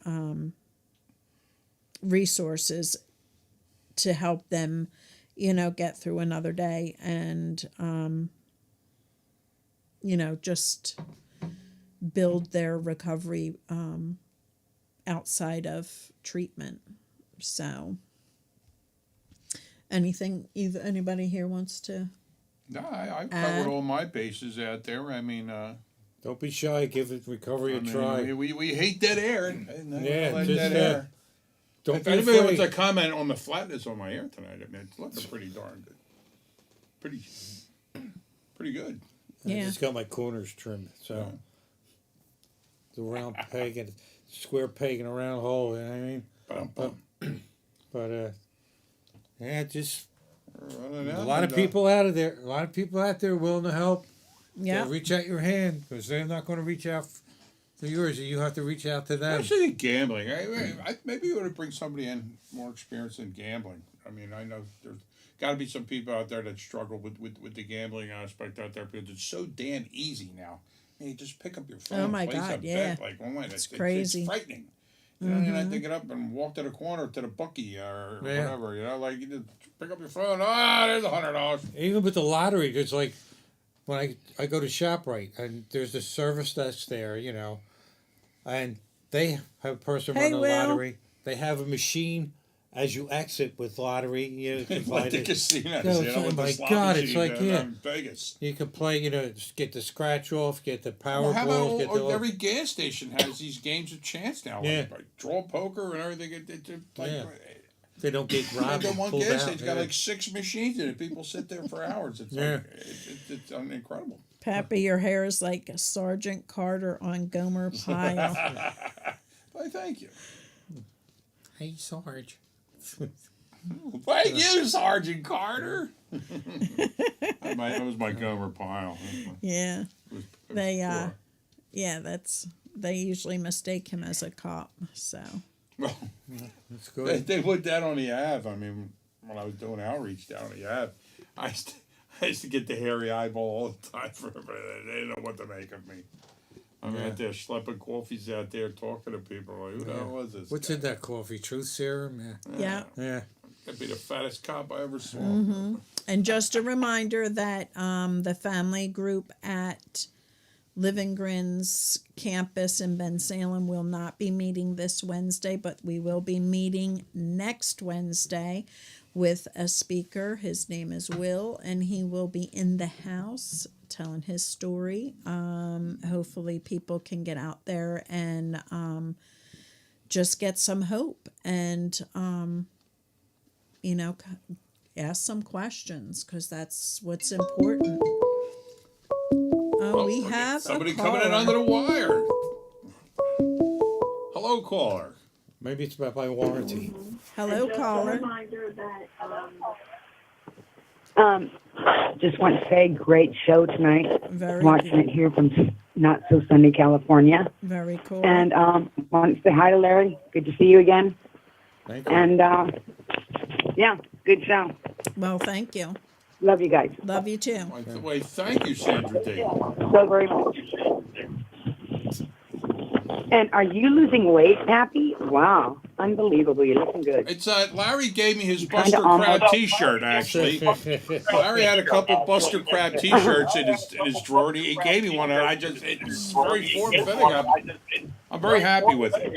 resources to help them, get through another day and, just build their recovery outside of treatment. So, anybody here wants to? No, I've covered all my bases out there. I mean, Don't be shy. Give it recovery a try. we hate dead air. Yeah, Like just, dead air. Don't If be anybody afraid. wants to comment on the flatness on my hair tonight, I mean, it's looking pretty darn good. Pretty good. I Yeah. just got my corners trimmed, so the round peg and square peg in a round hole. You know what I mean? Bum-bum. But just Running a out lot of and, people out of there. A lot of people out there willing to help. Yeah. So reach out your hand, because they're not going to reach out to yours. You have to reach out to them. Especially in gambling. I maybe you ought to bring somebody in more experienced in gambling. I mean, I know there's got to be some people out there that struggle with the gambling aspect out there, because it's so damn easy now. Hey, just pick up your phone. Oh, my and place God, a yeah. bet. Like, oh my, it's crazy. It's frightening. You know, you have to get up and walk to the corner to the bookie or Yeah. whatever. You know, like you just pick up your phone. Ah, there's $100. Even with the lottery, there's like when I go to ShopRite and there's the service desk there, and they have a person Hey, run the Will. lottery. They have a machine as you exit with lottery. You can Like buy the it. casinos, No, you it's know, like, with the my slot God, it's machine like, down yeah. in Vegas. You can play, just get the scratch off, get the Well, how Powerballs, get about the every gas station has these games of chance now? Yeah. Like draw poker and everything. It's like, Yeah. They don't get and robbed then and one pulled gas out. station's got like 6 machines in it. People sit there for hours. It's Yeah. like it's incredible. Pappy, your hair is like Sergeant Carter on Gomer Pyle. Why, thank you. Hey, Sarge. Thank you, Sergeant Carter. That was my Gomer Pyle. Yeah. It was They poor. they usually mistake him as a cop. So Well, That's good. they put that on the Ave. I mean, when I was doing outreach down on the Ave, I used to get the hairy eyeball all the time for everybody. They didn't know what to make of me. I'm Yeah. out there schlepping coffees out there, talking to people. Like, who the hell was this? What's guy? in that coffee? Truth serum? yeah. Yeah. That'd be the fattest cop I ever saw. And just a reminder that the family group at Living Grins campus in Bensalem will not be meeting this Wednesday, but we will be meeting next Wednesday with a speaker. His name is Will, and he will be in the house telling his story. Hopefully people can get out there and just get some hope and, ask some questions, because that's what's important. we have Somebody a coming in caller. under the wire. Hello, caller. Maybe it's about my warranty. Hello, caller. Just want to say, great show tonight. Very Watching it here from not so sunny California. Very cool. And want to say hi to Larry. Good to see you again. Thank you. And yeah, good show. Well, thank you. Love you guys Love you too. Why, thank you, Sandra D. so very much. And are you losing weight, Pappy? Wow, unbelievable. You're looking good. It's Larry gave me his kinda Buster Crab almost- T-shirt. Actually, Larry had a couple Buster Crab T-shirts in his drawer. And he gave me one, and it's very form fitting. I'm very happy with it.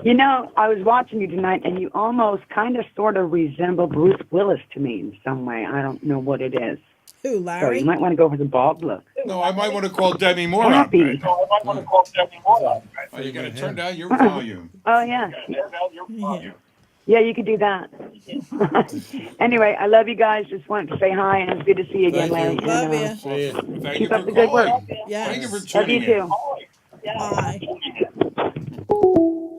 You know, I was watching you tonight, and you almost kind of sort of resemble Bruce Willis to me in some way. I don't know what it is. Who, So Larry? you might want to go for the bald look. No, I might want to call Demi Moore out. Happy. babe. Oh, you got to turn down your volume. Oh, yeah. Yeah. Yeah, you could do that. Anyway, I love you guys. Just wanted to say hi, and it's good to see you again, Larry. Thank you. Love And, you. See ya. Thank you Keep up for the good work. calling. Yes. Thank you for Love you tuning in. too. Bye.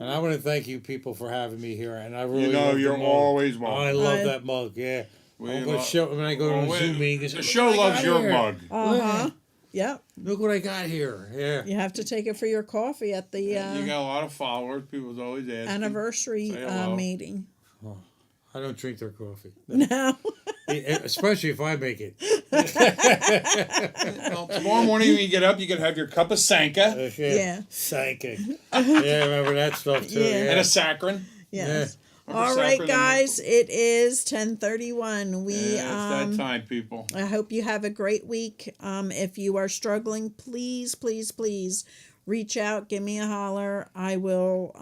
And I want to thank you people for having me here. And I really You know, love the you're mug. always Oh, I welcome. love that mug. Yeah. We I'm gonna love- show when I go to a Zoom meeting. The show loves your mug. Uh-huh. Yep. Look what I got here. Yeah. You have to take it for your coffee at the You got a lot of followers. People's always asking. anniversary Say hello. meeting. I don't drink their coffee, No. especially if I make it. Well, tomorrow morning when you get up, you can have your cup of Sanka Yeah. Psychic. Yeah, remember that stuff too. Yeah. and a saccharin. Yes. Remember All right, saccharin? guys. It is 10:31. We Yeah, it's that time, people. I hope you have a great week. If you are struggling, please, please, please reach out. Give me a holler. I will,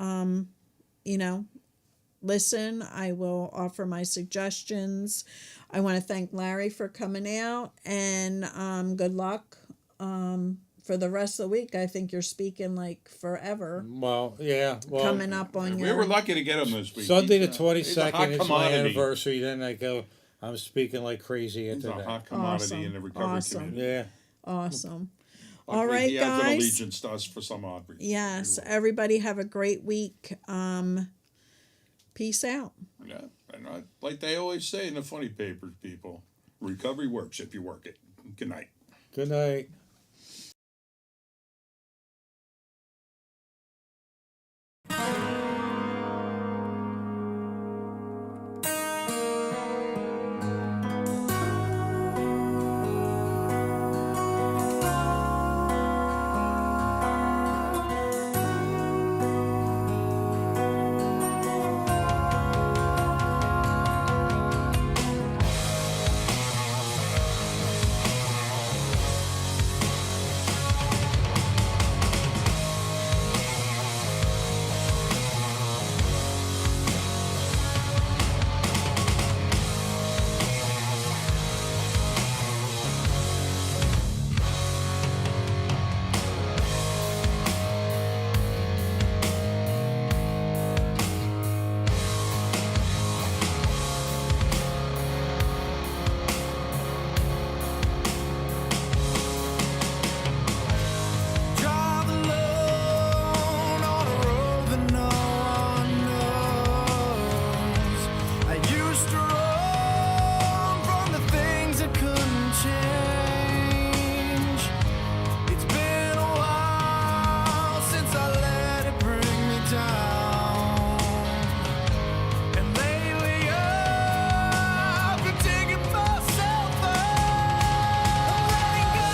listen. I will offer my suggestions. I want to thank Larry for coming out, and good luck for the rest of the week. I think you're speaking like forever. Well, yeah. Well, Coming up on We your were lucky to get him this week. Sunday the He's a hot 22nd is my commodity. anniversary. Then I go. I'm speaking like crazy He's after a that. hot commodity Awesome. in the recovery Awesome. community. Yeah. awesome. Luckily, All right, he has an guys. allegiance to us for some odd reason. Yes, everybody have a great week. Peace out. Yeah, and like they always say in the funny papers, people, recovery works if you work it. Good night. Good night. Drive alone on a road that no one knows. I used to run from the things that couldn't change. It's been a while since I let it bring me down. And lately I've been taking myself out, letting go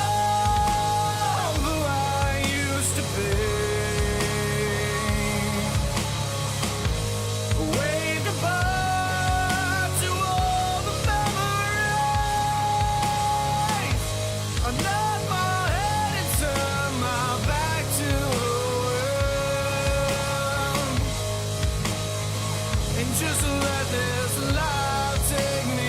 of who I used to be. Wave goodbye to all the memories. I nod my head and turn my back to the world, and just let this life take me